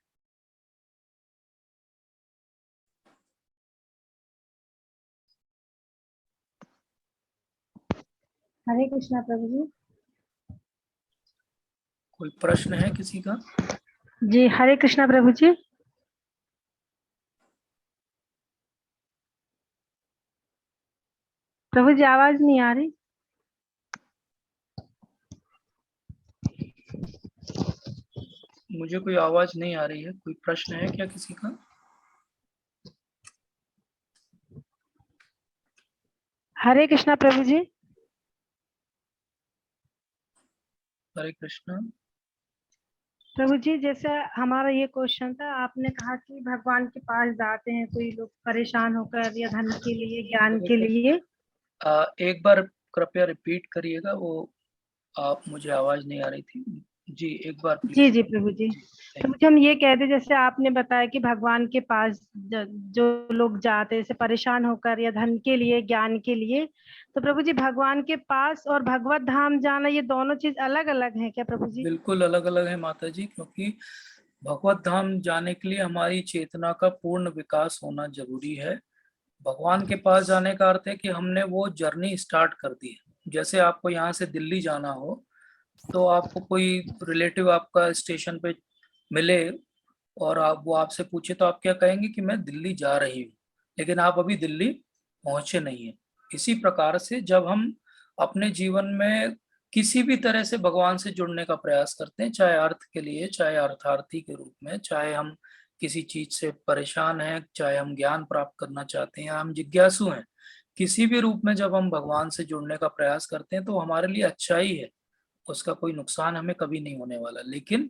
Hare Krishna प्रभु जी। कोई प्रश्न है किसी का? जी हरे कृष्णा प्रभु जी। प्रभु जी आवाज नहीं आ रही। मुझे कोई आवाज नहीं आ रही है। कोई प्रश्न है क्या किसी का? हरे कृष्णा प्रभु जी। हरे कृष्णा। प्रभु जी, जैसे हमारा ये क्वेश्चन था, आपने कहा कि भगवान के पास जाते हैं कोई लोग परेशान होकर या धन के लिए, ज्ञान हरे के कृष्णा। लिए। एक बार कृपया रिपीट करिएगा, वो आप मुझे आवाज नहीं आ रही थी। जी एक बार जी please. Ji Prabhu ji. Ji thank प्रभु जी, हम ये कहते, जैसे आपने बताया कि भगवान के पास जो लोग जाते हैं जैसे परेशान होकर या धन के लिए, ज्ञान के लिए, तो प्रभु जी भगवान के पास और भगवत धाम जाना, ये दोनों चीज अलग अलग है क्या प्रभु यू। जी? बिल्कुल अलग अलग है माता जी, क्योंकि भगवत धाम जाने के लिए हमारी चेतना का पूर्ण विकास होना जरूरी है। भगवान के पास जाने का अर्थ है कि हमने वो जर्नी स्टार्ट कर दी है। जैसे आपको यहाँ से दिल्ली जाना हो, तो आपको कोई रिलेटिव आपका स्टेशन पे मिले और आप वो आपसे पूछे, तो आप क्या कहेंगे कि मैं दिल्ली जा रही हूँ, लेकिन आप अभी दिल्ली पहुंचे नहीं है। इसी प्रकार से जब हम अपने जीवन में किसी भी तरह से भगवान से जुड़ने का प्रयास करते हैं, चाहे अर्थ के लिए, चाहे अर्थार्थी के रूप में, चाहे हम किसी चीज से परेशान हैं, चाहे हम ज्ञान प्राप्त करना चाहते हैं या हम जिज्ञासु हैं, किसी भी रूप में जब हम भगवान से जुड़ने का प्रयास करते हैं तो हमारे लिए अच्छा ही है। उसका कोई नुकसान हमें कभी नहीं होने वाला। लेकिन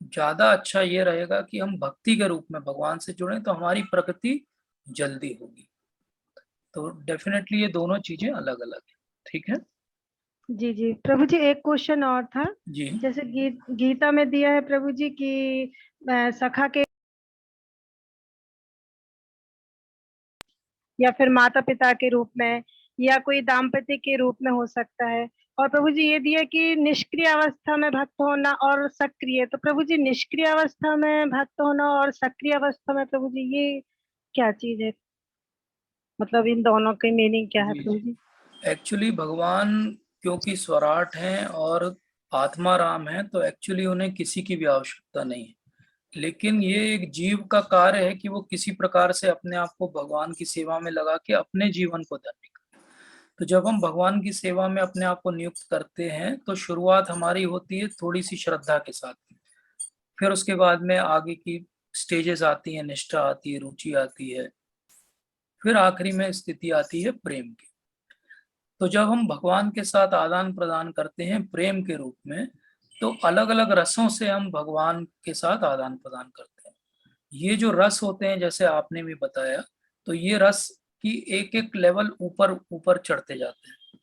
ज्यादा अच्छा ये रहेगा कि हम भक्ति के रूप में भगवान से जुड़ें, तो हमारी प्रगति जल्दी होगी। तो डेफिनेटली ये दोनों चीजें अलग अलग है। ठीक है। जी जी प्रभु जी, एक क्वेश्चन और था। जी जैसे गीता में दिया है प्रभु जी कि सखा के या फिर माता पिता के रूप में या कोई दाम्पत्य के रूप में हो सकता है। और प्रभु जी ये दिया कि निष्क्रिय अवस्था में भक्त होना और सक्रिय। तो प्रभु जी, निष्क्रिय अवस्था में भक्त होना और सक्रिय अवस्था में प्रभु जी, ये क्या चीज है? मतलब इन दोनों की मीनिंग क्या है जी प्रभु जी। जी? एक्चुअली भगवान क्योंकि स्वराट हैं और आत्मा राम है, तो एक्चुअली उन्हें किसी की भी आवश्यकता नहीं है। लेकिन ये एक जीव का कार्य है कि वो किसी प्रकार से अपने आप को भगवान की सेवा में लगा के अपने जीवन को धन्य करे। तो जब हम भगवान की सेवा में अपने आप को नियुक्त करते हैं, तो शुरुआत हमारी होती है थोड़ी सी श्रद्धा के साथ। फिर उसके बाद में आगे की स्टेजेस आती हैं, निष्ठा आती है, रुचि आती है, फिर आखिरी में स्थिति आती है प्रेम की। तो जब हम भगवान के साथ आदान प्रदान करते हैं प्रेम के रूप में, तो अलग अलग रसों से हम भगवान के साथ आदान प्रदान करते हैं। ये जो रस होते हैं, जैसे आपने भी बताया, तो ये रस की एक एक लेवल ऊपर ऊपर चढ़ते जाते हैं।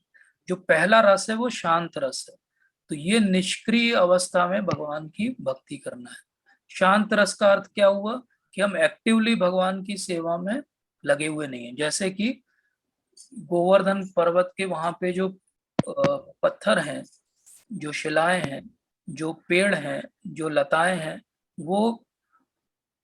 जो पहला रस है वो शांत रस है। तो ये निष्क्रिय अवस्था में भगवान की भक्ति करना है। शांत रस का अर्थ क्या हुआ कि हम एक्टिवली भगवान की सेवा में लगे हुए नहीं है। जैसे कि गोवर्धन पर्वत के वहां पे जो पत्थर हैं, जो शिलाएं हैं, जो पेड़ हैं, जो लताएं हैं, वो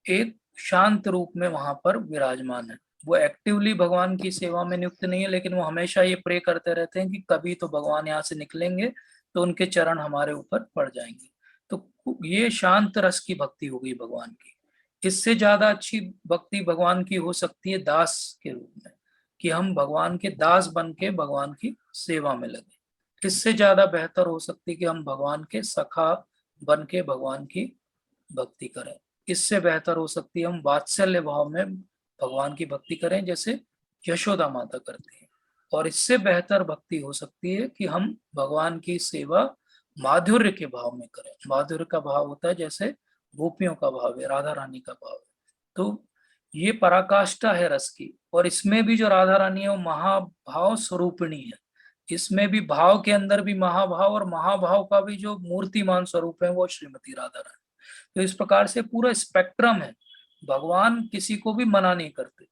एक शांत रूप में वहां पर विराजमान है। वो एक्टिवली भगवान की सेवा में नियुक्त नहीं है, लेकिन वो हमेशा ये प्रे करते रहते हैं कि कभी तो भगवान यहाँ से निकलेंगे तो उनके चरण हमारे ऊपर पड़ जाएंगे। तो ये शांत रस की भक्ति हो गई भगवान की। इससे ज्यादा अच्छी भक्ति भगवान की हो सकती है दास के रूप में, कि हम भगवान के दास बन के भगवान की सेवा में लगे। इससे ज्यादा बेहतर हो सकती है कि हम भगवान के सखा बन के भगवान की भक्ति करें। इससे बेहतर हो सकती है हम वात्सल्य भाव में भगवान की भक्ति करें, जैसे यशोदा माता करती है। और इससे बेहतर भक्ति हो सकती है कि हम भगवान की सेवा माधुर्य के भाव में करें। माधुर्य का भाव होता है जैसे गोपियों का भाव है, राधा रानी का भाव है। तो ये पराकाष्ठा है रस की। और इसमें भी जो राधा रानी है वो महाभाव स्वरूपिणी है। इसमें भी भाव के अंदर भी महाभाव, और महाभाव का भी जो मूर्तिमान स्वरूप है वो श्रीमती राधा रानी। तो इस प्रकार से पूरा स्पेक्ट्रम है। भगवान किसी को भी मना नहीं करते।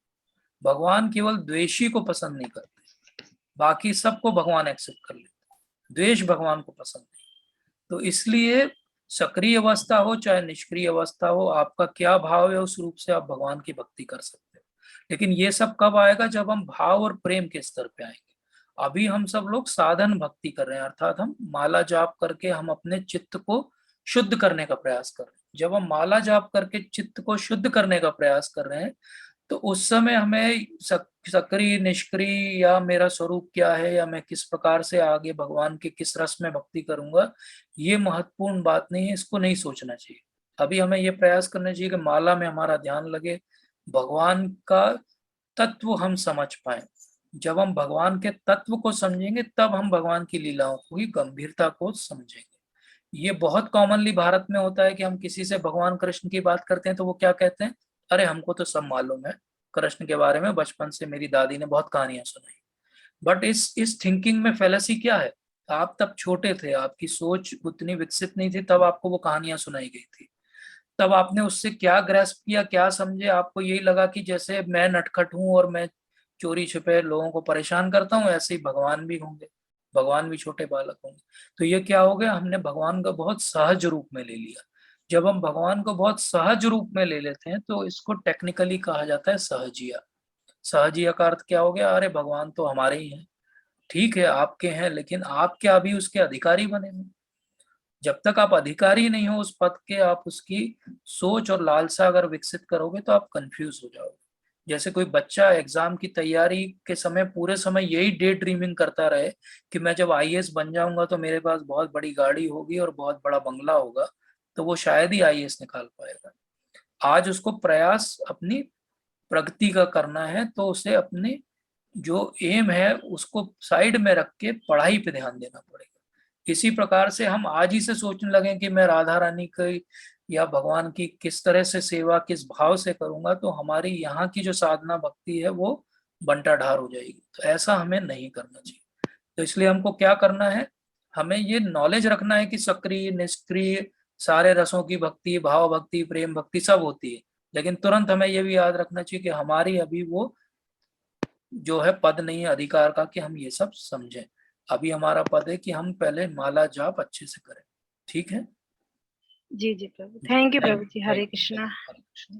भगवान केवल द्वेषी को पसंद नहीं करते, बाकी सबको भगवान एक्सेप्ट कर लेते। द्वेष भगवान को पसंद नहीं। तो इसलिए सक्रिय अवस्था हो चाहे निष्क्रिय अवस्था हो, आपका क्या भाव है उस रूप से आप भगवान की भक्ति कर सकते हो। लेकिन ये सब कब आएगा? जब हम भाव और प्रेम के स्तर पे आएंगे। अभी हम सब लोग साधन भक्ति कर रहे हैं, अर्थात हम माला जाप करके हम अपने चित्त को शुद्ध करने का प्रयास कर रहे हैं। जब हम माला जाप करके चित्त को शुद्ध करने का प्रयास कर रहे हैं, तो उस समय हमें सक्रिय निष्क्रिय या मेरा स्वरूप क्या है या मैं किस प्रकार से आगे भगवान के किस रस में भक्ति करूंगा, ये महत्वपूर्ण बात नहीं है। इसको नहीं सोचना चाहिए। अभी हमें ये प्रयास करना चाहिए कि माला में हमारा ध्यान लगे, भगवान का तत्व हम समझ पाए। जब हम भगवान के तत्व को समझेंगे तब हम भगवान की लीलाओं की गंभीरता को समझेंगे। ये बहुत कॉमनली भारत में होता है कि हम किसी से भगवान कृष्ण की बात करते हैं तो वो क्या कहते हैं, अरे हमको तो सब मालूम है कृष्ण के बारे में, बचपन से मेरी दादी ने बहुत कहानियां सुनाई। बट इस थिंकिंग में फेलेसी क्या है, आप तब छोटे थे, आपकी सोच उतनी विकसित नहीं थी, तब आपको वो कहानियां सुनाई गई थी। तब आपने उससे क्या ग्रैस्प किया, क्या समझे, आपको यही लगा कि जैसे मैं नटखट हूं और मैं चोरी छिपे लोगों को परेशान करता हूँ, ऐसे ही भगवान भी होंगे, भगवान भी छोटे बालक होंगे। तो ये क्या हो गया, हमने भगवान का बहुत सहज रूप में ले लिया। जब हम भगवान को बहुत सहज रूप में ले लेते हैं तो इसको टेक्निकली कहा जाता है सहजिया। सहजिया का अर्थ क्या हो गया, अरे भगवान तो हमारे ही हैं, ठीक है आपके हैं, लेकिन आप क्या अभी उसके अधिकारी बने हैं? जब तक आप अधिकारी नहीं हो उस पद के, आप उसकी सोच और लालसा अगर विकसित करोगे तो आप कंफ्यूज हो जाओगे। जैसे कोई बच्चा एग्जाम की तैयारी के समय पूरे समय यही डे ड्रीमिंग करता रहे कि मैं जब आईएएस बन जाऊंगा तो मेरे पास बहुत बड़ी गाड़ी होगी और बहुत बड़ा बंगला होगा, तो वो शायद ही आईएएस निकाल पाएगा। आज उसको प्रयास अपनी प्रगति का करना है, तो उसे अपने जो एम है उसको साइड में रख के पढ़ाई पे ध्यान देना पड़ेगा। इसी प्रकार से हम आज ही से सोचने लगे कि मैं राधा रानी की या भगवान की किस तरह से सेवा किस भाव से करूंगा, तो हमारी यहाँ की जो साधना भक्ति है वो बंटाढार हो जाएगी। तो ऐसा हमें नहीं करना चाहिए। तो इसलिए हमको क्या करना है, हमें ये नॉलेज रखना है कि सक्रिय निष्क्रिय सारे रसों की भक्ति, भाव भक्ति, प्रेम भक्ति सब होती है, लेकिन तुरंत हमें ये भी याद रखना चाहिए कि हमारी अभी वो जो है पद नहीं है अधिकार का कि हम ये सब समझें। अभी हमारा पद है कि हम पहले माला जाप अच्छे से करें। ठीक है जी जी प्रभु, थैंक यू प्रभु जी। हरे थैंक कृष्णा। हरे कृष्ण।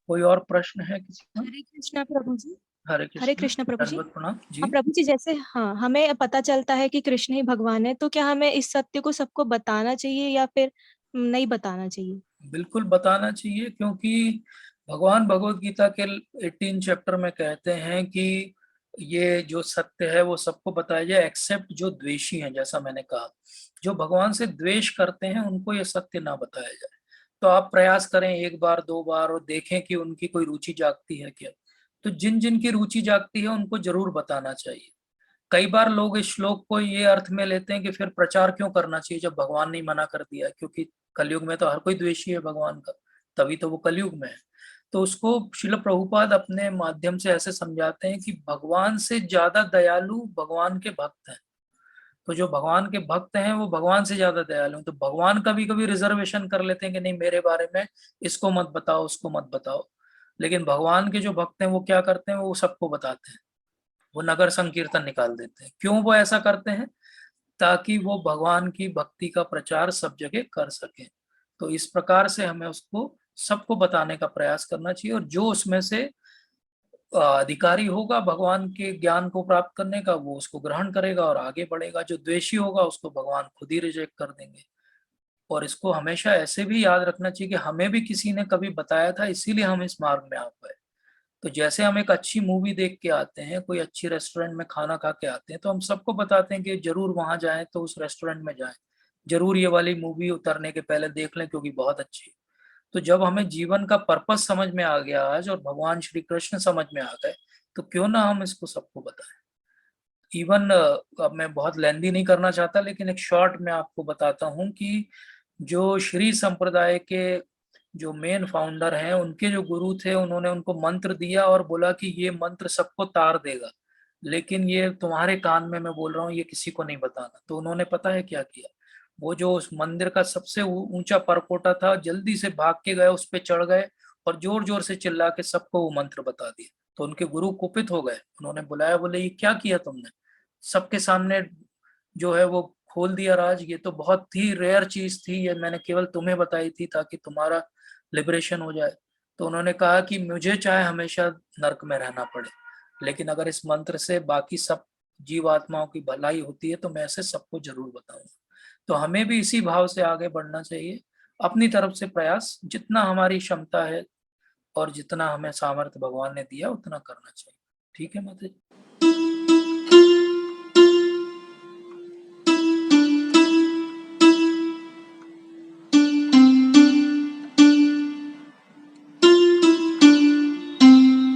कोई और प्रश्न है किसी का? हरे कृष्णा प्रभु जी। हरे हरे कृष्ण, कृष्णा प्रभु जी। दंडवत प्रणाम जी। हाँ प्रभु जी, जैसे हाँ हमें पता चलता है कि कृष्ण ही भगवान है, तो क्या हमें इस सत्य को सबको बताना चाहिए या फिर नहीं बताना चाहिए? बिल्कुल बताना चाहिए, क्योंकि भगवान भगवत गीता के 18 चैप्टर में कहते हैं कि ये जो सत्य है वो सबको बताया जाए एक्सेप्ट जो द्वेषी हैं। जैसा मैंने कहा, जो भगवान से द्वेष करते हैं उनको ये सत्य ना बताया जाए। तो आप प्रयास करें एक बार दो बार और देखें कि उनकी कोई रुचि जागती है क्या। तो जिन जिन की रुचि जागती है उनको जरूर बताना चाहिए। कई बार लोग इस श्लोक को ये अर्थ में लेते हैं कि फिर प्रचार क्यों करना चाहिए जब भगवान ने मना कर दिया है, क्योंकि कलयुग में तो हर कोई द्वेषी है भगवान का, तभी तो वो कलयुग में है। तो उसको शिल प्रभुपाद अपने माध्यम से ऐसे समझाते हैं कि भगवान से ज्यादा दयालु भगवान के भक्त हैं। तो जो भगवान के भक्त हैं वो भगवान से ज्यादा दयालु हैं। तो भगवान कभी कभी रिजर्वेशन कर लेते हैं कि नहीं मेरे बारे में इसको मत बताओ उसको मत बताओ, लेकिन भगवान के जो भक्त हैं वो क्या करते हैं, वो सबको बताते हैं। वो नगर संकीर्तन निकाल देते हैं। क्यों वो ऐसा करते हैं? ताकि वो भगवान की भक्ति का प्रचार सब जगह कर सके। तो इस प्रकार से हमें उसको सबको बताने का प्रयास करना चाहिए, और जो उसमें से अधिकारी होगा भगवान के ज्ञान को प्राप्त करने का वो उसको ग्रहण करेगा और आगे बढ़ेगा। जो द्वेषी होगा उसको भगवान खुद ही रिजेक्ट कर देंगे। और इसको हमेशा ऐसे भी याद रखना चाहिए कि हमें भी किसी ने कभी बताया था, इसीलिए हम इस मार्ग में आ पाए। तो जैसे हम एक अच्छी मूवी देख के आते हैं, कोई अच्छी रेस्टोरेंट में खाना खा के आते हैं, तो हम सबको बताते हैं कि जरूर वहां जाएं, तो उस रेस्टोरेंट में जाएं, जरूर ये वाली मूवी उतरने के पहले देख लें क्योंकि बहुत अच्छी है। तो जब हमें जीवन का पर्पस समझ में आ गया आज और भगवान श्री कृष्ण समझ में आ गए, तो क्यों ना हम इसको सबको बताएं। इवन अब मैं बहुत लेंदी नहीं करना चाहता, लेकिन एक शॉर्ट में आपको बताता हूँ कि जो श्री संप्रदाय के जो मेन फाउंडर हैं, उनके जो गुरु थे, उन्होंने उनको मंत्र दिया और बोला कि ये मंत्र सबको तार देगा, लेकिन ये तुम्हारे कान में मैं बोल रहा हूँ, ये किसी को नहीं बताना। तो उन्होंने पता है क्या किया, वो जो उस मंदिर का सबसे ऊंचा परकोटा था, जल्दी से भाग के गए, उस पे चढ़ गए और जोर जोर से चिल्ला के सबको वो मंत्र बता दिया। तो उनके गुरु कुपित हो गए, उन्होंने बुलाया, बोले ये क्या किया तुमने, सबके सामने जो है वो खोल दिया राज, ये तो बहुत ही रेयर चीज थी, ये मैंने केवल तुम्हें बताई थी ताकि तुम्हारा लिबरेशन हो जाए। तो उन्होंने कहा कि मुझे चाहे हमेशा नरक में रहना पड़े, लेकिन अगर इस मंत्र से बाकी सब जीवात्माओं की भलाई होती है तो मैं ऐसे सबको जरूर बताऊंगा। तो हमें भी इसी भाव से आगे बढ़ना चाहिए, अपनी तरफ से प्रयास जितना हमारी क्षमता है और जितना हमें सामर्थ्य भगवान ने दिया उतना करना चाहिए। ठीक है माता जी।